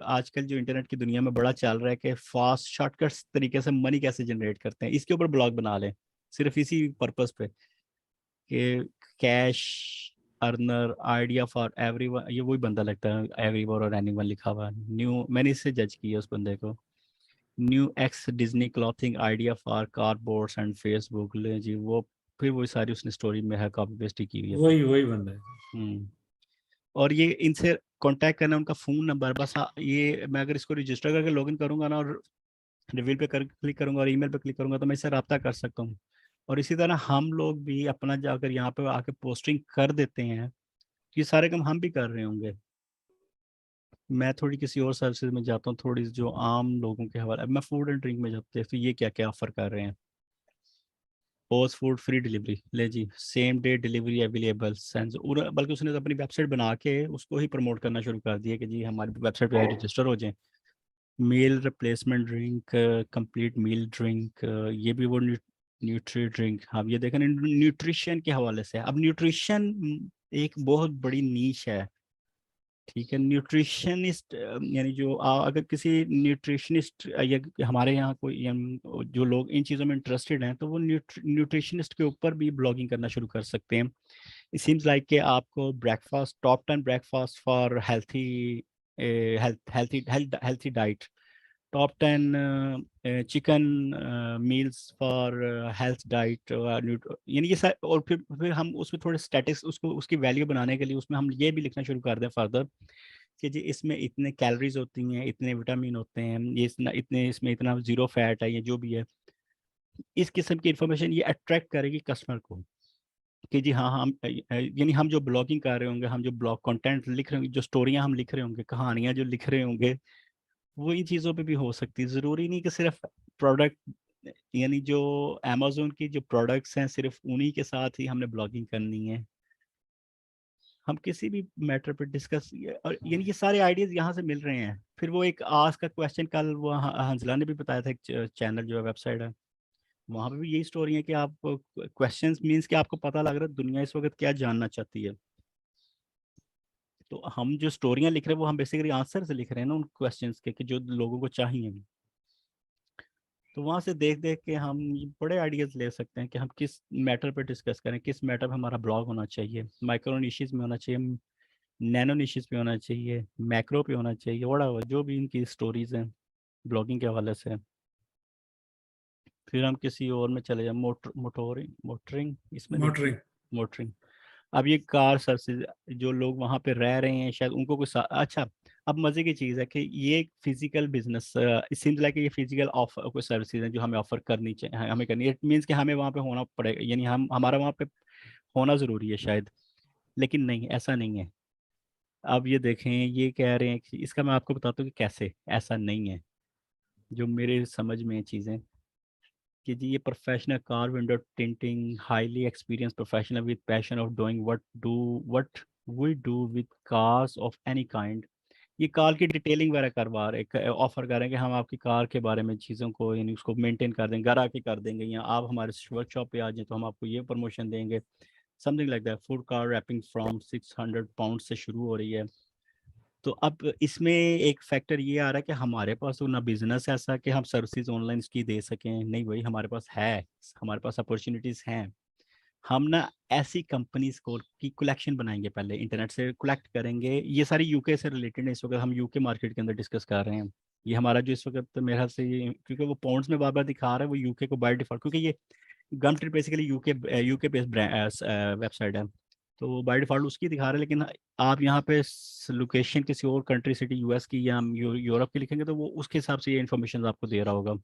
आजकल जो इंटरनेट की दुनिया में बड़ा चल रहा है कि फास्ट शॉर्टकट्स तरीके से मनी कैसे जनरेट करते हैं, इसके ऊपर ब्लॉग बना लें सिर्फ इसी पर्पस पे कि cash earner idea for everyone. ये वही बंदा लगता है, एवरीवन और एनीवन लिखा हुआ न्यू, मैंने इससे जज किया उस बंदे को। New x Disney clothing idea for cardboards and Facebook, ले जी वो फिर वही सारी उसने स्टोरी में है कॉपी पेस्ट की हुई है। वही बंदा है। और ये इनसे कांटेक्ट करना, उनका फ़ोन नंबर बस। ये मैं अगर इसको रजिस्टर करके लॉगिन करूंगा ना और रिवील पे क्लिक करूंगा और ईमेल पे क्लिक करूंगा तो मैं इससे रब्ता कर सकता हूँ। और इसी तरह हम लोग भी अपना जाकर यहाँ पे आके पोस्टिंग कर देते हैं, ये सारे काम हम भी कर रहे होंगे। मैं थोड़ी किसी और सर्विसेज में जाता हूँ, थोड़ी जो आम लोगों के हवाले, अब मैं फूड एंड ड्रिंक में जाते हैं तो ये क्या क्या ऑफर कर रहे हैं। पोस्ट फूड फ्री डिलीवरी, ले जी same day delivery available sense, बल्कि उसने तो अपनी वेबसाइट बना के उसको ही प्रमोट करना शुरू कर दिया कि जी हमारी वेबसाइट पे रजिस्टर हो जाए। Meal replacement drink, complete meal drink, ये भी वो न्यूट्री ड्रिंक। हाँ ये देखें न्यूट्रिशन के हवाले से। अब न्यूट्रिशन एक बहुत बड़ी नीश है, ठीक है। न्यूट्रिशनिस्ट यानी जो अगर किसी न्यूट्रिशनिस्ट या हमारे यहाँ कोई जो लोग इन चीज़ों में इंटरेस्टेड हैं तो वो न्यूट्रिशनिस्ट के ऊपर भी ब्लॉगिंग करना शुरू कर सकते हैं। इट सीम्स लाइक कि आपको breakfast, top 10 breakfast for healthy diet, top 10 chicken meals for health diet, यानी ये और फिर हम उसमें थोड़े स्टैटिक्स उसको उसकी वैल्यू बनाने के लिए उसमें हम ये भी लिखना शुरू कर दें फर्दर कि जी इसमें इतने कैलोरीज होती हैं, इतने विटामिन होते हैं, ये इतने इसमें इतना जीरो फैट है, ये जो भी है। इस किस्म की इंफॉर्मेशन ये अट्रैक्ट करेगी कस्टमर को कि जी हाँ हम यानी हम जो ब्लॉगिंग कर रहे होंगे, हम जो ब्लॉग कंटेंट लिख रहे होंगे, जो स्टोरियाँ हम लिख रहे होंगे, कहानियाँ जो लिख रहे होंगे, वो इन चीज़ों पे भी हो सकती है। ज़रूरी नहीं कि सिर्फ प्रोडक्ट, यानी जो अमेज़न की जो प्रोडक्ट्स हैं सिर्फ उन्हीं के साथ ही हमने ब्लॉगिंग करनी है। हम किसी भी मैटर पे डिस्कस, और यानी ये सारे आइडियाज़ यहाँ से मिल रहे हैं। फिर वो एक आज का क्वेश्चन, कल वो हंसला ने भी बताया था, एक चैनल जो है वेबसाइट है, वहाँ पे भी यही स्टोरी है कि आप क्वेश्चंस मींस कि आपको पता लग रहा है दुनिया इस वक्त क्या जानना चाहती है। तो हम जो स्टोरियाँ लिख रहे हैं वो हम बेसिकली आंसर से लिख रहे हैं ना उन क्वेश्चंस के, कि जो लोगों को चाहिए। तो वहाँ से देख देख के हम बड़े आइडियाज़ ले सकते हैं कि हम किस मैटर पे डिस्कस करें, किस मैटर पे हमारा ब्लॉग होना चाहिए। माइक्रो निशेस में होना चाहिए, नैनो निशेस पे होना चाहिए, मैक्रो पे होना चाहिए, वड़ा जो भी इनकी स्टोरीज हैं ब्लॉगिंग के हवाले से। फिर हम किसी और में चले जाए, मोटरिंग इसमें मोटरिंग। मोटरिंग। अब ये कार सर्विसेज, जो लोग वहाँ पे रह रहे हैं शायद उनको कुछ अच्छा। अब मज़े की चीज़ है कि ये एक physical business, it seems like ये फिजिकल ऑफर कोई सर्विसेज है जो हमें ऑफर करनी चाहिए, हमें करनी है। इट मीन्स कि हमें वहाँ पे होना पड़ेगा, यानी हमारा वहाँ पे होना ज़रूरी है शायद, लेकिन नहीं, ऐसा नहीं है। अब ये देखें, ये कह रहे हैं कि इसका मैं आपको बताता हूँ कि कैसे ऐसा नहीं है, जो मेरे समझ में चीज़ें कि जी ये professional car window tinting, highly experience professional with passion of doing what we do with cars of any kind. ये कार की डिटेलिंग वगैरह करवा रहे, ऑफर कर रहे हैं कि हम आपकी कार के बारे में चीज़ों को यानी उसको मेंटेन कर देंगे, घर आके कर देंगे, या आप हमारे वर्कशॉप पे आ जाए तो हम आपको ये प्रमोशन देंगे, something like that. Full car wrapping from 600 pound से शुरू हो रही है। तो अब इसमें एक फैक्टर ये आ रहा है कि हमारे पास तो ना बिजनेस ऐसा कि हम सर्विसेज ऑनलाइन इसकी दे सकें, नहीं भाई हमारे पास है, हमारे पास अपॉर्चुनिटीज़ हैं। हम ना ऐसी कंपनीज को की कलेक्शन बनाएंगे, पहले इंटरनेट से कलेक्ट करेंगे। ये सारी यूके से रिलेटेड है, इस वक्त हम यूके मार्केट के अंदर डिस्कस कर रहे हैं। ये हमारा जो इस वक्त मेरे ख्याल से ये, क्योंकि वो पाउंड्स में बार बार दिखा रहा है, वो यूके को बाय डिफॉल्ट, क्योंकि ये गमट्री बेसिकली यूके बेस्ड वेबसाइट है, तो बाय डिफ़ॉल्ट उसकी दिखा रहा है, लेकिन आप यहाँ पे लोकेशन किसी और कंट्री सिटी यूएस की या यूरोप की लिखेंगे तो वो उसके हिसाब से ये इन्फॉर्मेशन आपको दे रहा होगा।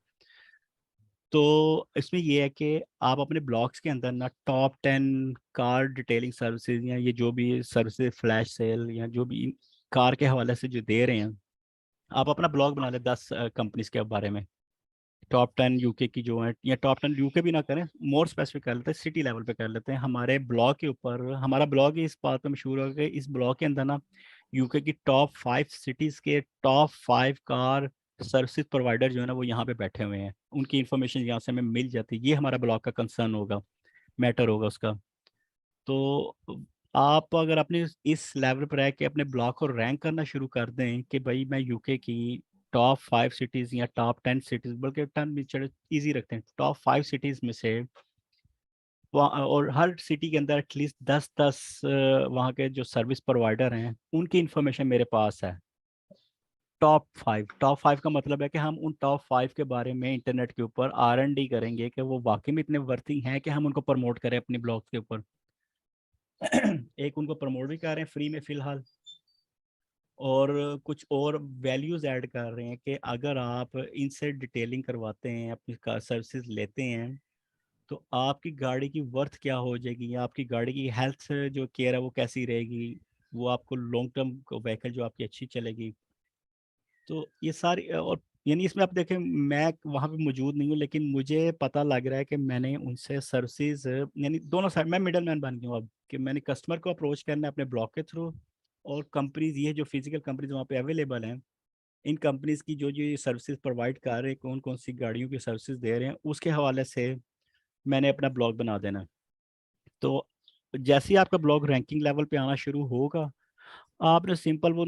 तो इसमें ये है कि आप अपने ब्लॉग्स के अंदर ना टॉप 10 कार डिटेलिंग सर्विसेज या ये जो भी सर्विसेज फ्लैश सेल या जो भी कार के हवाले से जो दे रहे हैं, आप अपना ब्लॉग बना लें 10 कंपनीज के बारे में, टॉप 10 यूके की जो है, या टॉप 10 यूके भी ना करें, मोर स्पेसिफिक कर लेते हैं, सिटी लेवल पे कर लेते हैं। हमारे ब्लॉग के ऊपर, हमारा ब्लॉग ही इस बात पे मशहूर हो गया, इस ब्लॉग के अंदर ना यूके की टॉप 5 सिटीज़ के टॉप 5 कार सर्विस प्रोवाइडर जो है ना वो यहाँ पे बैठे हुए हैं, उनकी इन्फॉर्मेशन यहाँ से हमें मिल जाती है। ये हमारा ब्लॉग का कंसर्न होगा, मैटर होगा उसका। तो आप अगर अपने इस लेवल पर रह के अपने ब्लॉग को रैंक करना शुरू कर दें कि भाई मैं यूके की टॉप 5 सिटीज़ या टॉप 10 सिटीज़, बल्कि 10 भी चलो ईजी रखते हैं, टॉप 5 सिटीज़ में से और हर सिटी के अंदर एटलीस्ट 10-10 वहाँ के जो सर्विस प्रोवाइडर हैं उनकी इन्फॉर्मेशन मेरे पास है। टॉप 5 का मतलब है कि हम उन टॉप 5 के बारे में इंटरनेट के ऊपर R&D करेंगे कि वो वाकई में इतने वर्थिंग हैं कि हम उनको प्रमोट करें अपने ब्लॉग के ऊपर। एक उनको प्रमोट भी कर रहे हैं फ्री में फ़िलहाल, और कुछ और वैल्यूज़ ऐड कर रहे हैं कि अगर आप इनसे डिटेलिंग करवाते हैं, अपनी कार सर्विसेज लेते हैं, तो आपकी गाड़ी की वर्थ क्या हो जाएगी, या आपकी गाड़ी की हेल्थ जो केयर है वो कैसी रहेगी, वो आपको लॉन्ग टर्म व्हीकल जो आपकी अच्छी चलेगी। तो ये सारी और यानी इसमें आप देखें, मैं वहाँ पे मौजूद नहीं हूँ, लेकिन मुझे पता लग रहा है कि मैंने उनसे सर्विसेज, यानी दोनों साइड मैं मिडल मैन बन गया हूँ अब, कि मैंने कस्टमर को अप्रोच करना है अपने ब्लॉग के थ्रू, और कंपनीज ये जो फिजिकल कंपनीज वहाँ पे अवेलेबल हैं, इन कंपनीज की जो जो ये सर्विसेज प्रोवाइड कर रहे हैं, कौन कौन सी गाड़ियों की सर्विसेज दे रहे हैं, उसके हवाले से मैंने अपना ब्लॉग बना देना है। तो जैसे ही आपका ब्लॉग रैंकिंग लेवल पे आना शुरू होगा, आपने सिंपल वो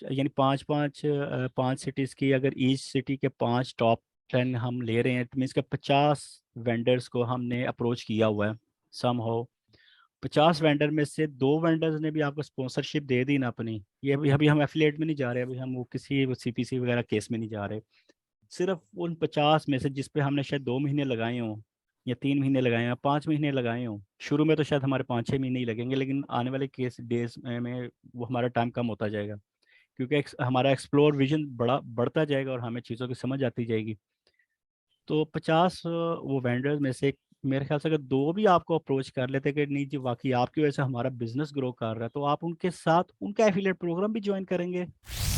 यानी पाँच सिटीज़ की, अगर ईच सिटी के 5 टॉप 10 हम ले रहे हैं, तो मीन्स के 50 वेंडर्स को हमने अप्रोच किया हुआ है सम हो। 50 वेंडर में से 2 वेंडर्स ने भी आपको स्पॉन्सरशिप दे दी ना अपनी, ये अभी हम एफिलिएट में नहीं जा रहे, अभी हम वो किसी सीपीसी वगैरह केस में नहीं जा रहे। सिर्फ उन 50 में से जिस पे हमने शायद 2 महीने लगाए हों, या 3 महीने लगाए हों, 5 महीने लगाए हों, शुरू में तो शायद हमारे 5-6 महीने ही लगेंगे, लेकिन आने वाले केस डेज में वो हमारा टाइम कम होता जाएगा, क्योंकि हमारा एक्सप्लोर विजन बढ़ता जाएगा और हमें चीज़ों की समझ आती जाएगी। तो 50 वो वेंडर्स में से मेरे ख्याल से अगर 2 भी आपको अप्रोच कर लेते कि नहीं जी वाकई आपकी वजह से हमारा बिजनेस ग्रो कर रहा है, तो आप उनके साथ उनका एफिलिएट प्रोग्राम भी ज्वाइन करेंगे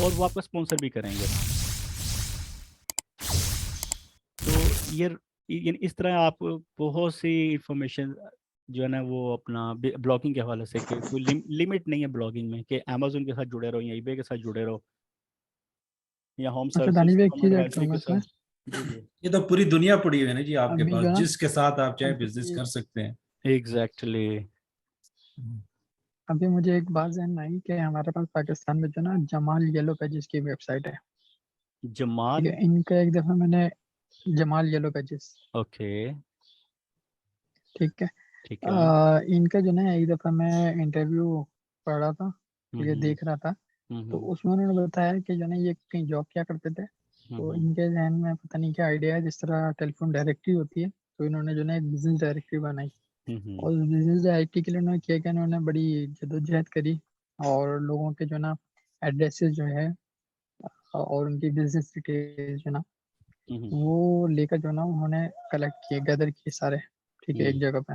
और वो आपका स्पॉन्सर भी करेंगे। तो ये इस तरह आप बहुत सी इंफॉर्मेशन जो है ना वो अपना ब्लॉगिंग के हवाले से, कि कोई लिमिट नहीं है ब्लॉगिंग में कि अमेजोन के साथ जुड़े रहो या ईबे के साथ जुड़े रहो या होम अच्छा सर्विसेज दानिश भाई, एक होम चीज ऐड एडवाइजरी करूंगा के इसमें। साथ। जी जी ये तो पूरी दुनिया पड़ी हुई है ना जी आपके अभी पास, जो ना जिसके साथ आप चाहे बिजनेस अभी कर सकते हैं। एग्जैक्टली। अभी मुझे एक बात ध्यान में आई कि हमारे पास पाकिस्तान में जो ना जमाल येलो पेजेस की वेबसाइट है। ठीक जमाल। है, इनका एक दफा मैंने जमाल येलो पेजेस, ओके। ठीक है, ठीक है। इनका जो ना एक दफा मैं इंटरव्यू पढ़ रहा था, ठीक है, हम्म देख रहा था। तो हम्म उसमें उन्होंने बताया कि जो ना ये कहीं जॉब क्या करते थे, तो हम्म इनके जहन में पता नहीं क्या आइडिया है, जिस तरह टेलीफोन डायरेक्टरी होती है, तो इन्होंने जो ना एक बिजनेस डायरेक्टरी बनाई। हम्म और बिजनेस डायरेक्टरी के लिए उन्होंने किया क्या, उन्होंने बड़ी जद्दोजहद करी, और लोगों के जो ना एड्रेसेस जो है और उनकी बिजनेस डिटेल जो ना हम्म वो लेकर जो ना उन्होंने कलेक्ट किए, गैदर किए सारे, ठीक है, एक हम्म जगह पे,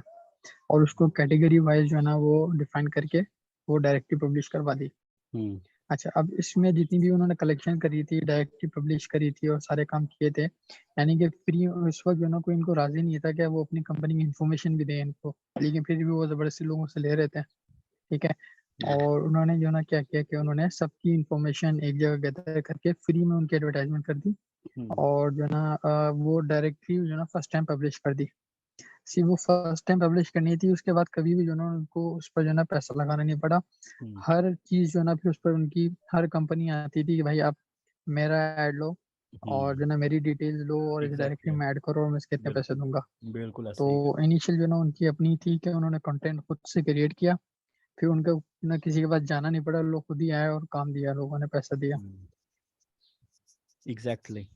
और उसको कैटेगरी वाइज जो है ना वो डिफाइन करके वो डायरेक्टली पब्लिश करवा दी। हम्म अच्छा, अब इसमें जितनी भी उन्होंने कलेक्शन करी थी, डायरेक्टली पब्लिश करी थी और सारे काम किए थे, यानी कि फ्री उस वक्त जो ना कोई इनको राजी नहीं था कि वो अपनी कंपनी की इन्फॉर्मेशन भी दें इनको, लेकिन फिर भी वो जबरदस्ती लोगों से ले रहे थे, ठीक है। और उन्होंने जो ना क्या किया कि उन्होंने सबकी इन्फॉर्मेशन एक जगह गैदर करके फ्री में उनकी एडवर्टाइजमेंट कर दी, हम्म और जो ना वो डायरेक्टली जो ना फर्स्ट टाइम पब्लिश कर दी। सी वो फर्स्ट टाइम पब्लिश करनी थी, उसके बाद कभी भी जो ना उनको उस पर जो ना पैसा लगाना नहीं पड़ा। हम्म हर चीज जो ना फिर उस पर उनकी हर कंपनी आती थी कि भाई आप मेरा ऐड लो, और जो ना मेरी डिटेल्स लो, और इस डायरेक्टरी एग्जैक्टली। में ऐड करो और मैं इसके इतने पैसे बिल्कुल। दूंगा। बिल्कुल तो ऐसे ही है। इनिशियल जो ना उनकी अपनी थी कि उन्होंने कंटेंट खुद से क्रिएट किया, फिर उनको ना किसी के पास जाना नहीं पड़ा, लोग खुद ही आए और काम दिया, लोगों ने पैसा दिया। एग्जैक्टली।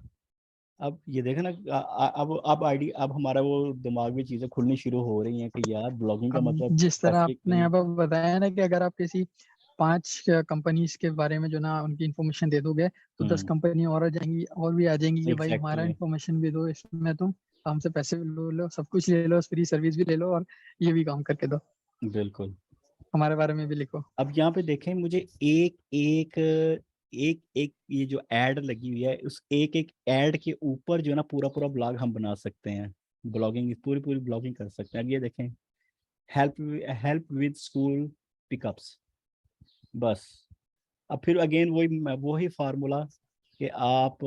अब ये देखे ना अब आईडी, अब हमारा वो दिमाग में चीजें खुलनी शुरू हो रही हैं कि यार ब्लॉगिंग का अब मतलब जिस तरह आपने स्पेसिफिकली। यहाँ पर बताया ना कि अगर आप किसी 5 कंपनीज के बारे में जो ना उनकी इंफॉर्मेशन दे दोगे तो 10 कंपनी और आ जाएंगी और भी आ जाएंगी कि भाई हमारा एग्जैक्टली, इंफॉर्मेशन भी दो, इसमें तुम हमसे पैसे भी लो लो, सब कुछ ले लो, फ्री सर्विस भी ले लो और ये भी काम करके दो, बिल्कुल। हमारे बारे में भी लिखो। अब यहाँ पे देखें, मुझे एक एक एक एक ये जो ऐड लगी हुई है, उस एक एक ऐड के ऊपर जो है ना पूरा पूरा ब्लॉग हम बना सकते हैं। ब्लॉगिंग, पूरी पूरी ब्लॉगिंग कर सकते हैं। अब ये देखें, help help with school pickups, बस। अब फिर अगेन वही वही फार्मूला कि आप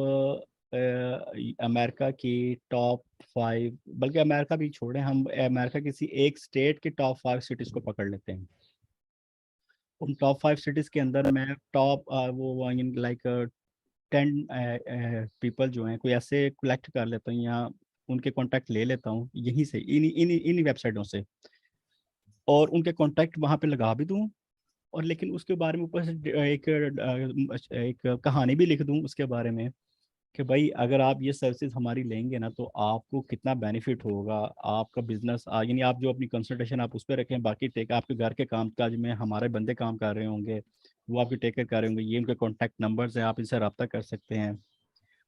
अमेरिका की टॉप 5, बल्कि अमेरिका भी छोड़ें, हम अमेरिका किसी एक स्टेट के टॉप 5 सिटीज को पकड़ लेते हैं। उन टॉप 5 सिटीज के अंदर मैं टॉप वो लाइक 10 पीपल जो हैं, कोई ऐसे कलेक्ट कर लेता हूँ या उनके कांटेक्ट ले लेता हूँ यहीं से, इन इन इन वेबसाइटों से, और उनके कांटेक्ट वहाँ पे लगा भी दूँ। और लेकिन उसके बारे में ऊपर से एक कहानी भी लिख दूँ उसके बारे में कि भाई अगर आप ये सर्विसेज हमारी लेंगे ना तो आपको कितना बेनिफिट होगा। आपका बिजनेस यानी आप जो अपनी कंसल्टेशन आप उस पर रखें, बाकी टेक आपके घर के कामकाज में हमारे बंदे काम कर रहे होंगे, वो आपकी टेक केयर कर रहे होंगे, ये उनके कॉन्टैक्ट नंबर्स हैं, आप इनसे रब्ता कर सकते हैं।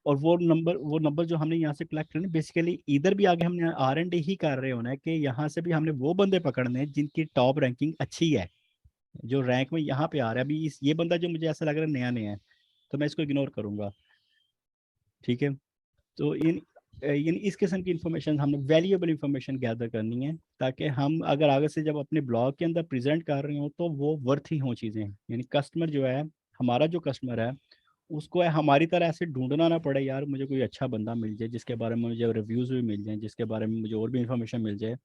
और वो नंबर जो हमने यहाँ से कलेक्ट करने, बेसिकली इधर भी आगे हमने R&D ही कर रहे होना है कि यहाँ से भी हमने वो बंदे पकड़ने हैं जिनकी टॉप रैंकिंग अच्छी है, जो रैंक में यहाँ पे आ रहा है। अभी ये बंदा जो मुझे ऐसा लग रहा है नया नया है, तो मैं इसको इग्नोर करूंगा। ठीक है। तो इन इस किस्म की इंफॉर्मेशन हमने वैल्यूएबल इंफॉर्मेशन गैदर करनी है, ताकि हम अगर आगे से जब अपने ब्लॉग के अंदर प्रेजेंट कर रहे हो तो वो वर्थ ही हो चीज़ें। यानी कस्टमर जो है, हमारा जो कस्टमर है, उसको है हमारी तरह ऐसे ढूंढना ना पड़े यार मुझे कोई अच्छा बंदा मिल जाए जिसके बारे में मुझे रिव्यूज़ भी मिल जाए, जिसके बारे में मुझे और भी इंफॉर्मेशन मिल जाए,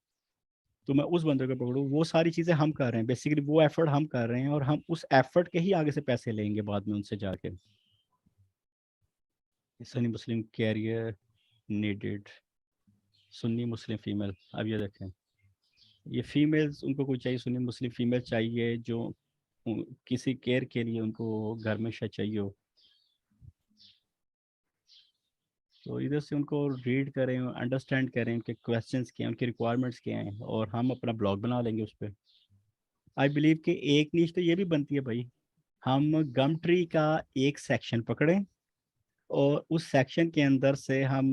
तो मैं उस बंदे को पकड़ूँ। वो सारी चीज़ें हम कर रहे हैं, बेसिकली वो एफर्ट हम कर रहे हैं, और हम उस एफर्ट के ही आगे से पैसे लेंगे बाद में उनसे जाके। सनी मुस्लिम कैरियर नीडेड, सुन्नी मुस्लिम फीमेल। अब ये देखें, ये फीमेल्स उनको कोई चाहिए, सुन्नी मुस्लिम फीमेल चाहिए जो किसी केयर के लिए उनको घर में शायद चाहिए हो। तो इधर से उनको रीड करें, अंडरस्टैंड करें उनके क्वेश्चंस क्या हैं, उनकी रिक्वायरमेंट्स क्या हैं, और हम अपना ब्लॉग बना लेंगे उस पर। आई बिलीव कि एक नीश तो ये भी बनती है भाई, हम गम ट्री का एक सेक्शन पकड़ें और उस सेक्शन के अंदर से हम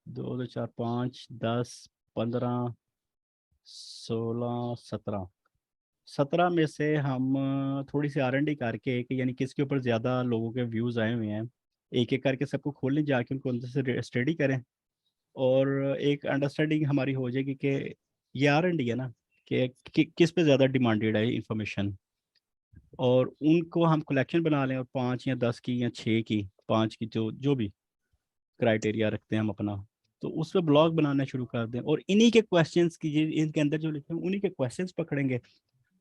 2 2 4 5 10 15 16 17 में से हम थोड़ी सी R&D करके, कि यानी किसके ऊपर ज़्यादा लोगों के व्यूज़ आए हुए हैं, एक एक करके सबको खोलने जाके उनको अंदर से स्टडी करें। और एक अंडरस्टैंडिंग हमारी हो जाएगी कि ये R&D है ना, कि किस पे ज़्यादा डिमांडेड है इंफॉर्मेशन, और उनको हम कलेक्शन बना लें, और 5 या 10 की या 6 की, 5 की, जो जो भी क्राइटेरिया रखते हैं हम अपना, तो उस पर ब्लॉग बनाना शुरू कर दें। और इन्हीं के क्वेश्चंस की, इनके अंदर जो लिखे हैं उन्हीं के क्वेश्चंस पकड़ेंगे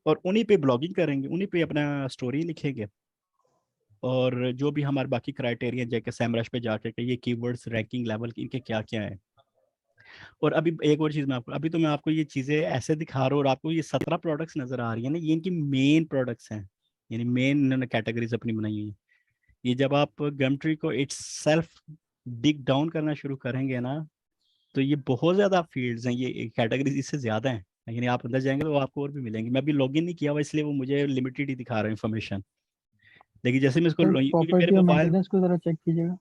और उन्हीं पे ब्लॉगिंग करेंगे, उन्हीं पे अपना स्टोरी लिखेंगे। और जो भी हमारे बाकी क्राइटेरिया जाके सैमरश पे जाके कि ये कीवर्ड्स रैंकिंग लेवल इनके क्या क्या है। और अभी एक और चीज़ मैं आपको, अभी तो मैं आपको ये चीज़ें ऐसे दिखा रहा हूँ, और आपको ये 17 प्रोडक्ट्स नज़र आ रही है ना, ये इनकी मेन प्रोडक्ट्स हैं, यानी मेन इन्होंने कैटेगरीज अपनी बनाई हुई है। ये जब आप गमट्री को इट्स सेल्फ डिग डाउन करना शुरू करेंगे ना, तो ये बहुत ज़्यादा फील्ड्स हैं, ये कैटेगरीज इससे ज़्यादा हैं। यानी आप अंदर जाएंगे तो आपको और भी मिलेंगे। मैं अभी लॉगिन नहीं किया हुआ, इसलिए वो मुझे लिमिटेड ही दिखा रहा है इन्फॉर्मेशन। लेकिन जैसे मैं इसको सर क्योंकि मेरे प्रॉपर्टी और मोबाइल, मेंटेनेंस को जरा चेक कीजिएगा।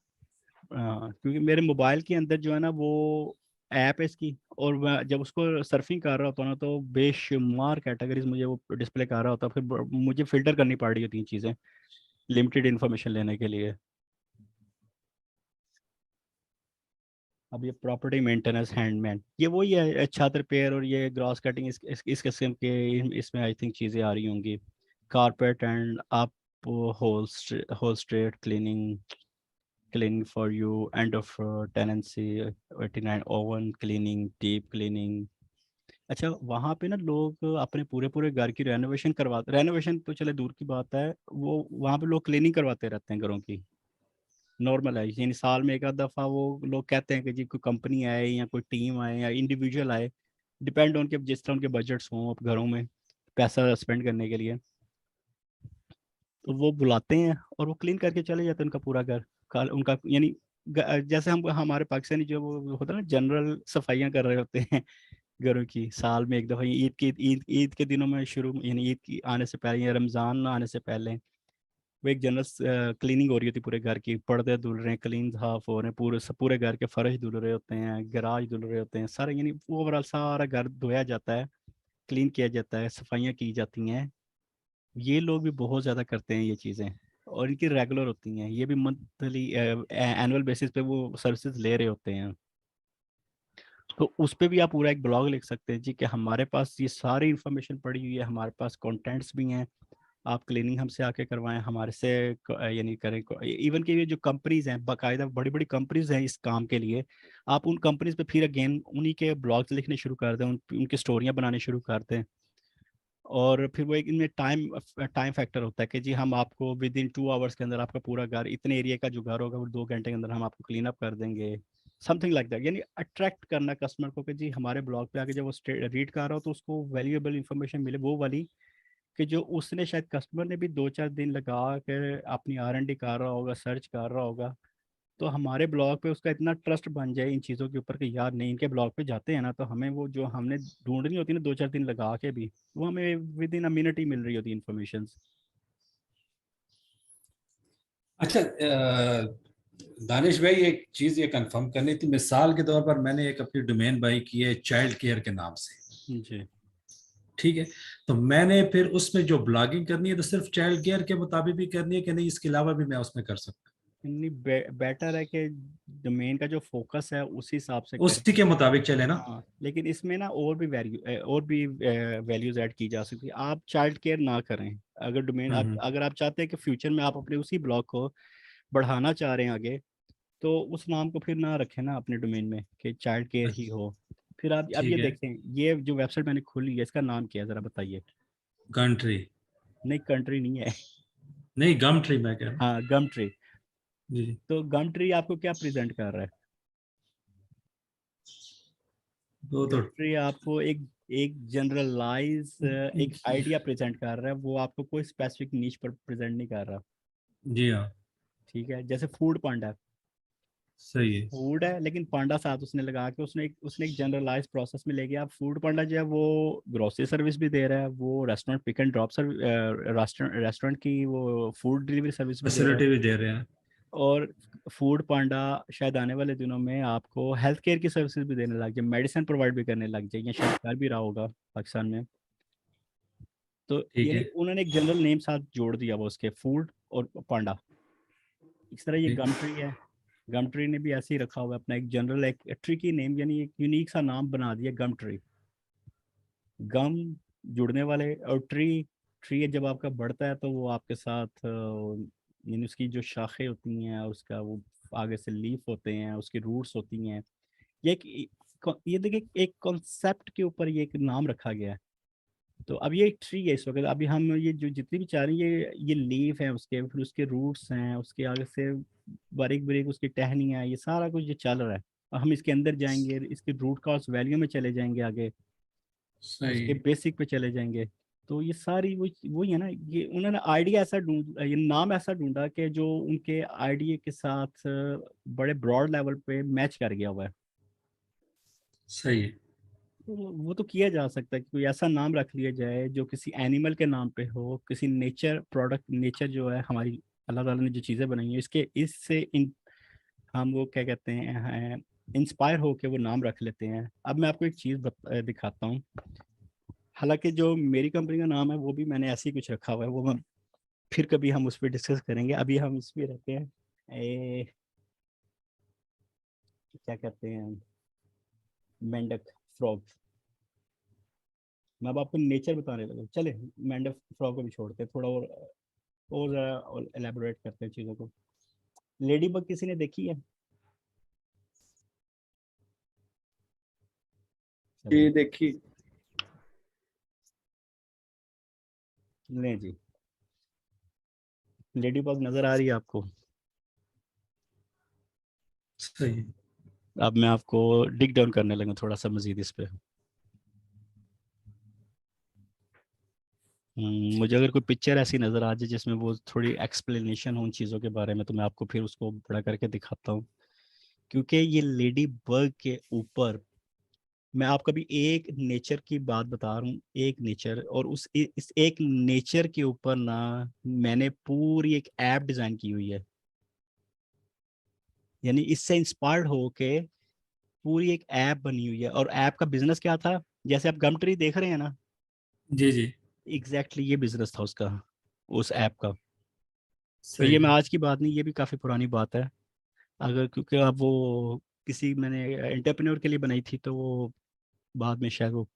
क्योंकि मेरे मोबाइल के अंदर जो है ना वो ऐप है इसकी, और मैं जब उसको सर्फिंग कर रहा होता हूँ ना तो बेशुमार कैटेगरीज मुझे वो डिस्प्ले कर रहा होता है, फिर मुझे फिल्टर करनी पड़ रही होती हैं चीज़ें लिमिटेड इन्फॉर्मेशन लेने के लिए। अब ये प्रॉपर्टी मेंटेनेंस हैंडमैन, ये वही है, छात्र रिपेयर और ये ग्रॉस कटिंग, इस किस्म के इसमें आई थिंक चीज़ें आ रही होंगी। Carpet and upholstery cleaning, cleaning for you, end of tenancy 89, oven cleaning, deep cleaning. अच्छा, वहाँ पे ना लोग अपने पूरे पूरे घर की रेनोवेशन करवाते, रेनोवेशन तो चले दूर की बात है, वो वहाँ पे लोग क्लीनिंग करवाते रहते हैं घरों की। नॉर्मल है, यानी साल में एक आध दफ़ा वो लोग कहते हैं कि जी कोई कंपनी आए या कोई टीम आए या इंडिविजुअल आए, डिपेंड ऑन के जिस तरह उनके बजट्स हों अब घरों में पैसा स्पेंड करने के लिए, तो वो बुलाते हैं और वो क्लीन करके चले जाते हैं उनका पूरा घर। उनका यानी जैसे हम हमारे पाकिस्तानी जो वो होता है ना, जनरल सफाइयाँ कर रहे होते हैं घरों की, साल में एक दफ़ा, ईद के दिनों में शुरू, यानी ईद की आने से पहले या रमज़ान आने से पहले वो एक जनरल क्लीनिंग हो रही होती पूरे घर की, पर्दे धुल रहे हैं, क्लीन साफ हो रहे हैं, पूरे घर के फर्श धुल रहे होते हैं, गराज धुल रहे होते हैं, सारे, यानी ओवरऑल सारा घर धोया जाता है, क्लीन किया जाता है, सफाइयाँ की जाती हैं। ये लोग भी बहुत ज़्यादा करते हैं ये चीज़ें, और इनकी रेगुलर होती हैं, ये भी मंथली एनुअल बेसिस पे वो सर्विसेज ले रहे होते हैं। तो उस पे भी आप पूरा एक ब्लॉग लिख सकते हैं जी, कि हमारे पास ये सारी इन्फॉर्मेशन पड़ी हुई है, हमारे पास कंटेंट्स भी हैं, आप क्लीनिंग हमसे आके करवाएं, हमारे से यानी करें। इवन कि ये जो कंपनीज हैं, बाकायदा बड़ी बड़ी कंपनीज हैं इस काम के लिए, आप उन कंपनीज पे फिर अगेन उन्हीं के ब्लॉग्स लिखने शुरू कर दें, उनकी स्टोरियाँ बनाने शुरू कर दें। और फिर वो एक इनमें टाइम फैक्टर होता है कि जी हम आपको विद इन 2 आवर्स के अंदर आपका पूरा घर, इतने एरिया का जो घर होगा वो 2 घंटे के अंदर हम आपको क्लीन अप कर देंगे, समथिंग लाइक दैट। यानी अट्रैक्ट करना कस्टमर को कि जी हमारे ब्लॉग पे आके जब वो रीड कर रहा हो तो उसको वैल्यूएबल इंफॉर्मेशन मिले, वो वाली कि जो उसने शायद कस्टमर ने भी 2-4 दिन लगा के अपनी R&D कर रहा होगा, सर्च कर रहा होगा, तो हमारे ब्लॉग पे उसका इतना ट्रस्ट बन जाए इन चीज़ों के ऊपर कि यार नहीं, इनके ब्लॉग पे जाते हैं ना तो हमें वो जो हमने ढूंढनी होती है ना 2-4 दिन लगा के भी, वो हमें विद इन अ मिनट ही मिल रही होती है इन्फॉर्मेशन। अच्छा, दानिश भाई, एक चीज ये कंफर्म करनी थी। मिसाल के तौर पर मैंने एक अपनी डोमेन बाई की है चाइल्ड केयर के नाम से, जी ठीक है? तो मैंने फिर उसमें जो ब्लॉगिंग करनी है तो सिर्फ चाइल्ड केयर के मुताबिक भी करनी है कि नहीं, इसके अलावा भी मैं उसमें कर सकता नहीं, बेटर है कि डोमेन का जो फोकस है उसी हिसाब से हूँ? करें। उसी के मुताबिक चले ना? हाँ, लेकिन इसमें ना और भी वैल्यूज ऐड की जा सकती है। आप चाइल्ड केयर ना करें, अगर डोमेन आप, हम्म। अगर आप चाहते हैं कि फ्यूचर में आप अपने उसी ब्लॉग को बढ़ाना चाह रहे हैं आगे, तो उस नाम को फिर ना रखें ना अपने डोमेन में कि चाइल्ड केयर ही हो। फिर आप अब ठीक ये है। देखें, ये जो वेबसाइट मैंने खोली है इसका नाम क्या है ज़रा बताइए। कंट्री। नहीं, कंट्री नहीं है। नहीं, गम ट्री मैं कह रहा हूँ। हाँ, गम ट्री। जी। तो गम ट्री आपको क्या प्रेजेंट कर रहा है? वो तो। गम ट्री आपको एक एक जनरलाइज एक आइडिया प्रेजेंट कर रहा है, वो आपको कोई स्पेसिफिक नीच पर प्रेजेंट नहीं कर रहा। जी हाँ। ठीक है, जैसे फूड पांडा, सही है। फूड है लेकिन पांडा साथ उसने लगा के उसने एक जनरलाइज प्रोसेस में ले गया। आप फूड पांडा जो है वो ग्रोसरी सर्विस भी दे रहा है, वो restaurant pick and drop restaurant की वो फूड डिलीवरी सर्विस भी दे रहा है। फैसिलिटी भी दे रहे हैं। और फूड पांडा शायद आने वाले दिनों में आपको हेल्थ केयर की सर्विसेज भी देने लग जाए, मेडिसिन प्रोवाइड भी करने लग जाए, या शायद कर भी रहा होगा पाकिस्तान में। तो ठीक यानी है। उन्होंने एक जनरल नेम साथ जोड़ दिया वो उसके, फूड और पांडा। इस तरह ये ठीक। गम ट्री है, गम ट्री ने भी ऐसे ही रखा हुआ है अपना एक जनरल, एक ट्रिकी नेम, यानी एक यूनिक सा नाम बना दिया गम ट्री। गम जुड़ने वाले, और ट्री, ट्री जब आपका बढ़ता है तो वो आपके साथ यानी उसकी जो शाखें होती हैं, उसका वो आगे से लीफ होते हैं, उसकी रूट्स होती हैं। ये एक, ये देखिए एक कॉन्सेप्ट के ऊपर ये एक नाम रखा गया है। तो अब ये एक ट्री है इस वक्त, अभी हम ये जो जितनी भी चाह रहे हैं, ये लीफ है उसके, फिर उसके रूट्स हैं, उसके आगे से बारीक बारीक उसकी टहनियाँ, ये सारा कुछ ये चल रहा है। और हम इसके अंदर जाएंगे, इसके रूट कॉज वैल्यू में चले जाएंगे आगे, सही उसके है। बेसिक पे चले जाएंगे। तो ये सारी वही है ना, ये उन्होंने आइडिया ऐसा ढूंढ, ये नाम ऐसा ढूंढा कि जो उनके आइडिया के साथ बड़े ब्रॉड लेवल पे मैच कर गया हुआ है। सही है। तो वो तो किया जा सकता है कि कोई ऐसा नाम रख लिया जाए जो किसी एनिमल के नाम पे हो, किसी नेचर प्रोडक्ट, नेचर जो है हमारी अल्लाह ताला ने जो चीज़ें बनाई हैं इसके, इससे इन हम वो क्या कहते हैं, इंस्पायर हो के वो नाम रख लेते हैं। अब मैं आपको एक चीज़ दिखाता हूँ। हालांकि जो मेरी कंपनी का नाम है वो भी मैंने ऐसे ही कुछ रखा हुआ है, वो मैं फिर कभी हम उस पर डिस्कस करेंगे। अभी हम इस पे रहते हैं क्या कहते हैं, मेंढक, फ्रॉग। मैं अब आपको नेचर बताने लगा, चले मेंढक फ्रॉग को भी छोड़ते हैं, थोड़ा और ज़रा और एलेबोरेट करते हैं चीज़ों को। लेडी बग किसी ने देखी है? जी चलो देखिए। नहीं जी, लेडी बग नज़र आ रही है आपको? सही है। अब मैं आपको डिग डाउन करने लगा थोड़ा सा मजीद इस पे। मुझे अगर कोई पिक्चर ऐसी नज़र आ जाए जिसमें वो थोड़ी एक्सप्लेनेशन हो उन चीज़ों के बारे में, तो मैं आपको फिर उसको बड़ा करके दिखाता हूँ। क्योंकि ये लेडी बग के ऊपर मैं आपको अभी एक नेचर की बात बता रहा हूँ, एक नेचर, और इस एक नेचर के ऊपर ना मैंने पूरी एक ऐप डिजाइन की हुई है। यानी इससे इंस्पायर्ड होके पूरी एक ऐप बनी हुई है। और ऐप का बिजनेस क्या था, जैसे आप गम ट्री देख रहे हैं ना, जी जी एग्जैक्टली ये बिजनेस था उसका, उस ऐप का। और ये सही मैं है। आज की बात नहीं, ये भी काफी पुरानी बात है। अगर क्योंकि अब वो किसी मैंने एंटरप्रेन्योर के लिए बनाई थी, तो वो बाद में शायद वो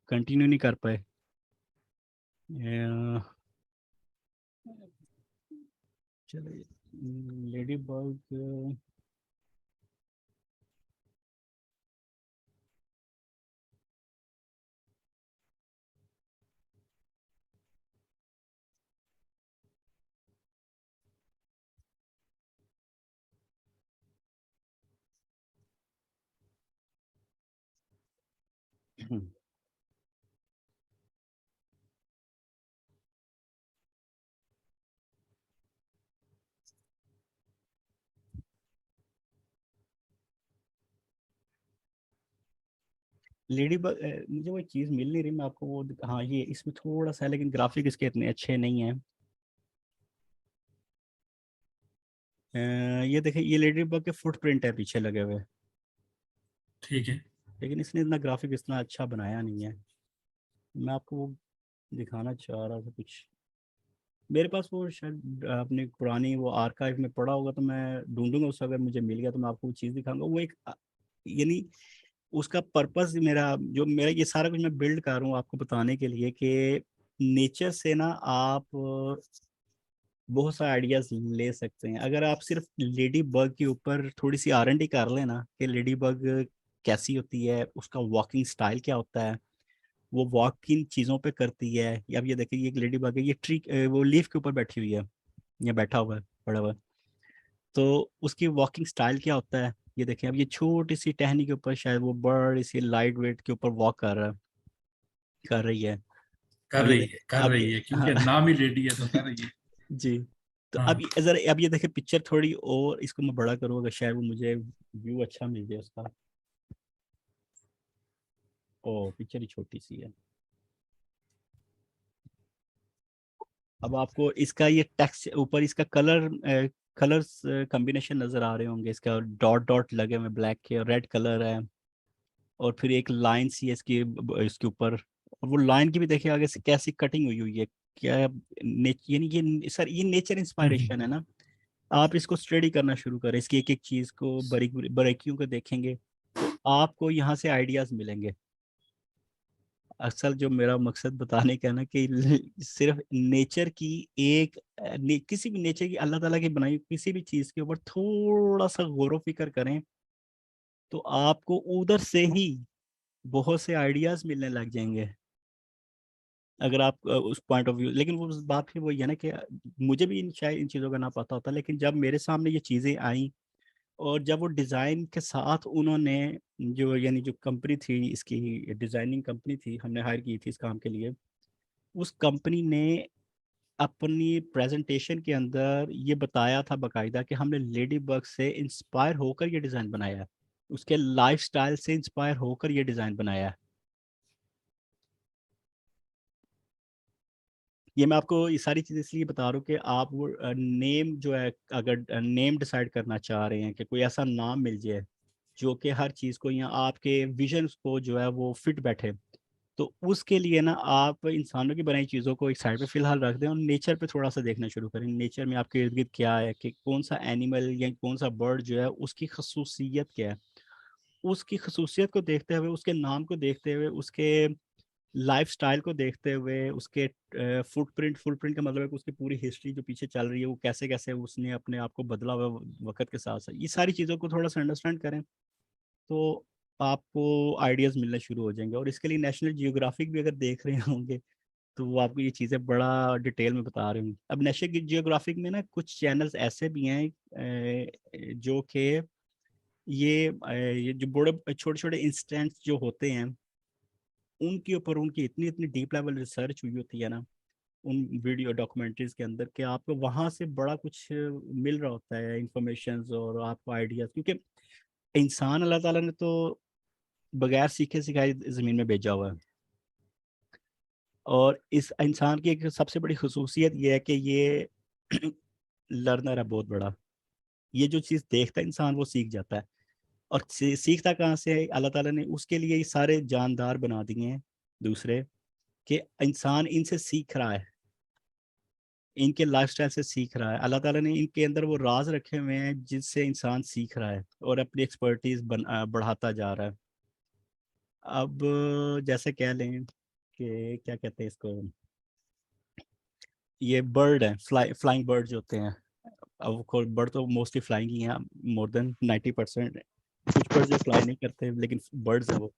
कंटिन्यू नहीं कर पाए। चलिए, लेडी बग। लेडी बग, मुझे वो चीज़ मिल नहीं रही, मैं आपको वो हाँ ये इसमें थोड़ा सा है, लेकिन ग्राफिक इसके इतने अच्छे नहीं हैं। ये देखिए, ये लेडी बग के फुटप्रिंट है पीछे लगे हुए, ठीक है। लेकिन इसने इतना ग्राफिक इतना अच्छा बनाया नहीं है। मैं आपको वो दिखाना चाह रहा था कुछ, मेरे पास वो शायद अपनी पुरानी वो आर्काइव में पड़ा होगा, तो मैं ढूंढूंगा उसको, अगर मुझे मिल गया तो मैं आपको वो चीज़ दिखाऊंगा। वो एक यानी उसका पर्पस, मेरा जो मेरा ये सारा कुछ मैं बिल्ड कर रहा हूँ आपको बताने के लिए कि नेचर से ना आप बहुत सारे आइडियाज ले सकते हैं। अगर आप सिर्फ लेडी बग के ऊपर थोड़ी सी R&D कर लेना कि लेडी बग कैसी होती है, उसका वॉकिंग स्टाइल क्या होता है, वो वॉक किन चीज़ों पे करती है। या अब ये देखिए, ये एक लेडी बग है, ये ट्री वो लीफ के ऊपर बैठी हुई है, या बैठा हुआ है, पड़ा हुआ है। तो उसकी वॉकिंग स्टाइल क्या होता है, ये देखें। अब ये छोटी सी टहनी के ऊपर शायद वो बड़ी सी लाइट वेट के ऊपर वॉक कर रहा है, कर रही है। कर अब ये रही देखें, है, कर अब रही ये है, हाँ क्योंकि नाम ही लेडी है तो कर रही है। जी। तो हाँ। अब ये देखें पिक्चर थोड़ी, और इसको मैं बड़ा करूँगा, शायद वो मुझे व्यू अच्छा मिल जाए उसका। ओ, पिक्चर ही छोटी सी है। अब आपको इसका ये टेक्स्ट ऊपर, इसका कलर्स कॉम्बिनेशन नजर आ रहे होंगे, इसका डॉट डॉट लगे हुए ब्लैक के, और रेड कलर है, और फिर एक लाइन सी है इसकी इसके ऊपर। और वो लाइन की भी देखिए आगे से कैसी कटिंग हुई हुई है, क्या यानी ये सर ये नेचर हम्म। इंस्पायरेशन है ना। आप इसको स्टडी करना शुरू करें, इसकी एक एक चीज को बारीकियों को देखेंगे, तो आपको यहाँ से आइडियाज मिलेंगे। असल जो मेरा मकसद बताने का है ना कि सिर्फ नेचर की एक किसी भी नेचर की, अल्लाह ताला की बनाई हुई किसी भी चीज के ऊपर थोड़ा सा गौर व फिक्र करें, तो आपको उधर से ही बहुत से आइडियाज मिलने लग जाएंगे। अगर आप उस पॉइंट ऑफ व्यू, लेकिन वो उस बात फिर वही है ना कि मुझे भी शायद इन चीज़ों का ना पता होता, लेकिन जब मेरे सामने ये चीज़ें आई, और जब वो डिज़ाइन के साथ उन्होंने जो यानी जो कंपनी थी, इसकी डिज़ाइनिंग कंपनी थी, हमने हायर की थी इस काम के लिए, उस कंपनी ने अपनी प्रेजेंटेशन के अंदर ये बताया था बाकायदा कि हमने लेडी बग से इंस्पायर होकर ये डिज़ाइन बनाया है, उसके लाइफस्टाइल से इंस्पायर होकर ये डिज़ाइन बनाया है। ये मैं आपको ये सारी चीज़ इसलिए बता रहा हूँ कि आप वो नेम जो है, अगर नेम डिसाइड करना चाह रहे हैं कि कोई ऐसा नाम मिल जाए जो कि हर चीज़ को या आपके विजन को जो है वो फिट बैठे, तो उसके लिए ना आप इंसानों की बनाई चीज़ों को एक साइड पे फिलहाल रख दें, और नेचर पे थोड़ा सा देखना शुरू करें। नेचर में आपके इर्द गिर्द क्या है, कि कौन सा एनिमल या कौन सा बर्ड जो है उसकी खसूसियत क्या है। उसकी खसूसियत को देखते हुए, उसके नाम को देखते हुए, उसके लाइफस्टाइल को देखते हुए, उसके फुटप्रिंट का मतलब है कि उसकी पूरी हिस्ट्री जो पीछे चल रही है, वो कैसे कैसे उसने अपने आप को बदला हुआ वक्त के साथ साथ, ये सारी चीज़ों को थोड़ा सा अंडरस्टैंड करें, तो आपको आइडियाज़ मिलने शुरू हो जाएंगे। और इसके लिए नेशनल जियोग्राफिक भी अगर देख रहे होंगे, तो वो आपको ये चीज़ें बड़ा डिटेल में बता रहे होंगे। अब नेशनल जियोग्राफिक में ना कुछ चैनल्स ऐसे भी हैं जो कि ये जो बड़े छोटे छोटे इंस्टेंट्स जो होते हैं, उनके ऊपर उनकी इतनी इतनी डीप लेवल रिसर्च हुई होती है ना, उन वीडियो डॉक्यूमेंट्रीज के अंदर कि आपको वहाँ से बड़ा कुछ मिल रहा होता है, इंफॉर्मेशन और आपको आइडियाज, क्योंकि इंसान अल्लाह ताला ने तो बगैर सीखे सिखाए ज़मीन में भेजा हुआ है। और इस इंसान की एक सबसे बड़ी खसूसियत ये है कि ये लर्नर है बहुत बड़ा। ये जो चीज़ देखता है इंसान वो सीख जाता है। और सीखता कहाँ से है? अल्लाह ताला ने उसके लिए ये सारे जानदार बना दिए हैं दूसरे, कि इंसान इनसे सीख रहा है, इनके लाइफस्टाइल से सीख रहा है। अल्लाह ताला ने इनके अंदर वो राज रखे हुए हैं जिससे इंसान सीख रहा है और अपनी एक्सपर्टीज बढ़ाता जा रहा है। अब जैसे कह लें कि क्या कहते हैं इसको, ये बर्ड है, फ्लाइंग बर्ड जो होते हैं, अब बर्ड तो मोस्टली फ्लाइंग ही हैं, मोर देन 90%। कुछ बर्ड जो फ्लाई नहीं करते लेकिन बर्ड्स है वो।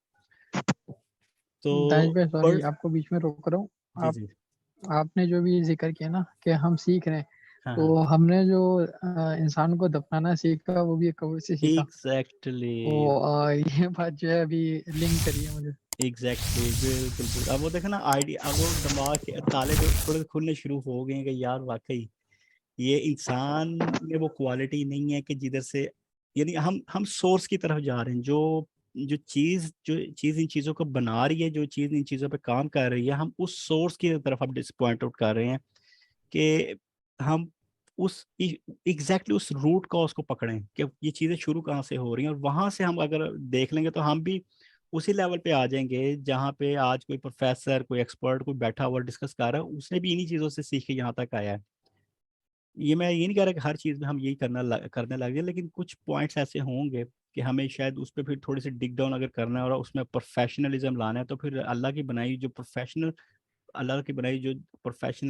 तो दानिश भाई सॉरी बर्ड्स, आपको बीच में रोक रहा हूँ। जी आप जी, आपने जो भी जिक्र किया ना कि हम सीख रहे हैं, हाँ तो हाँ, हमने जो इंसान को दफनाना सीखा वो भी एक कब्र से सीखा। एग्जैक्टली तो ये बात जो है अभी लिंक करी है मुझे। एग्जैक्टली, बिल्कुल बिल्कुल। अब वो देखे ना आइडिया, अब वो दिमाग के ताले जो थोड़े खुलने शुरू हो गए हैं कि यार वाकई ये इंसान में वो क्वालिटी नहीं है कि जिधर से, यानी हम सोर्स की तरफ जा रहे हैं। जो चीज़ इन चीज़ों को बना रही है, जो चीज़ इन चीज़ों पे काम कर रही है, हम उस सोर्स की तरफ हम पॉइंट आउट कर रहे हैं कि हम उस एग्जैक्टली उस रूट का उसको पकड़ें कि ये चीज़ें शुरू कहाँ से हो रही हैं, और वहाँ से हम अगर देख लेंगे तो हम भी उसी लेवल पे आ जाएंगे जहाँ पे आज कोई प्रोफेसर, कोई एक्सपर्ट, कोई बैठा हुआ डिस्कस कर रहा है, उसने भी इन्हीं चीज़ों से सीख के यहाँ तक आया है। ये मैं ये नहीं कह रहा कि हर चीज़ में हम यही करने लग जाए, लेकिन कुछ पॉइंट्स ऐसे होंगे कि हमें शायद उस पर फिर थोड़ी सी डिग डाउन अगर करना है और उसमें प्रोफेशनलिज्म लाना है, तो फिर अल्लाह की बनाई जो प्रोफेशनल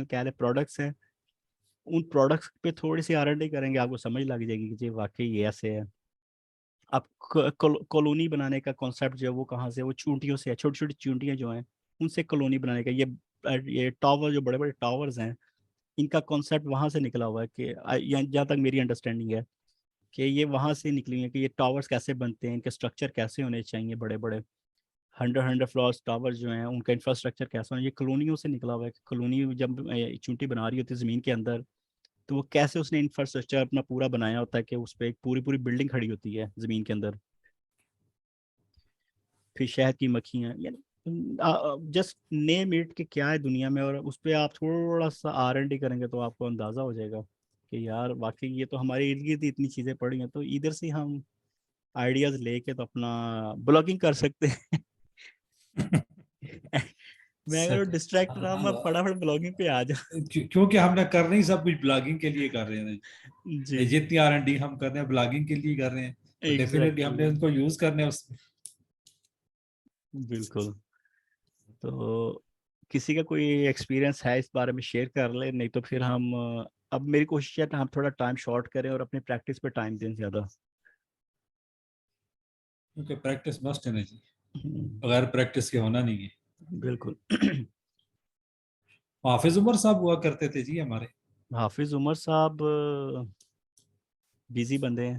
कह रहे प्रोडक्ट्स हैं, उन प्रोडक्ट्स पे थोड़ी सी R&D करेंगे, आपको समझ लग जाएगी कि जी वाकई ये ऐसे है। अब कॉलोनी बनाने का कॉन्सेप्ट जो है वो कहाँ से है? वो चूंटियों से है, छोटी छोटी चूंटियाँ जो हैं उनसे कॉलोनी बनाने का, ये टावर, जो बड़े बड़े टावर्स हैं, इनका कॉन्सेप्ट वहाँ से निकला हुआ है कि जहाँ तक मेरी अंडरस्टैंडिंग है कि ये वहाँ से निकली है कि ये टावर्स कैसे बनते हैं, इनके स्ट्रक्चर कैसे होने चाहिए, बड़े बड़े 100 फ्लोर्स टावर्स जो हैं उनका इंफ्रास्ट्रक्चर कैसा होना, ये कॉलोनियों से निकला हुआ है। कॉलोनी जब चूंटी बना रही होती है ज़मीन के अंदर, तो वो कैसे उसने इंफ्रास्ट्रक्चर अपना पूरा बनाया होता है कि उस पर एक पूरी पूरी बिल्डिंग खड़ी होती है ज़मीन के अंदर। फिर शहद की मक्खियाँ, यानी जस्ट नेम इट कि क्या है दुनिया में, और उस पर आप थोड़ा सा R&D करेंगे तो आपको अंदाज़ा हो जाएगा कि यार वाकई ये तो हमारे इर्द गिर्द इतनी चीज़ें पड़ी हैं, तो इधर से हम आइडियाज़ लेके तो अपना ब्लॉगिंग कर सकते हैं। मैं अगर सर, डिस्ट्रैक्ट रहा, मैं हाँ, फटाफट ब्लॉगिंग पे आ जाऊँ। क्योंकि हमने करना ही सब कुछ ब्लॉगिंग के लिए कर रहे हैं। जी, जितनी R&D हम कर रहे हैं ब्लॉगिंग के लिए कर रहे हैं, तो डेफिनेटली हमने एग्जैक्टली, उनको यूज करने हैं उसमें। बिल्कुल। तो किसी का कोई एक्सपीरियंस है इस बारे में शेयर कर ले, नहीं तो फिर हम अब मेरी कोशिश है कि हम थोड़ा टाइम शॉर्ट करें और अपनी प्रैक्टिस पे टाइम दें ज़्यादा। क्योंकि प्रैक्टिस मस्ट है ना जी, हम्म, बगैर प्रैक्टिस के होना नहीं है। बिल्कुल। हाफिज उमर साहब हुआ करते थे जी हमारे। हाफिज उमर साहब बिजी बंदे हैं,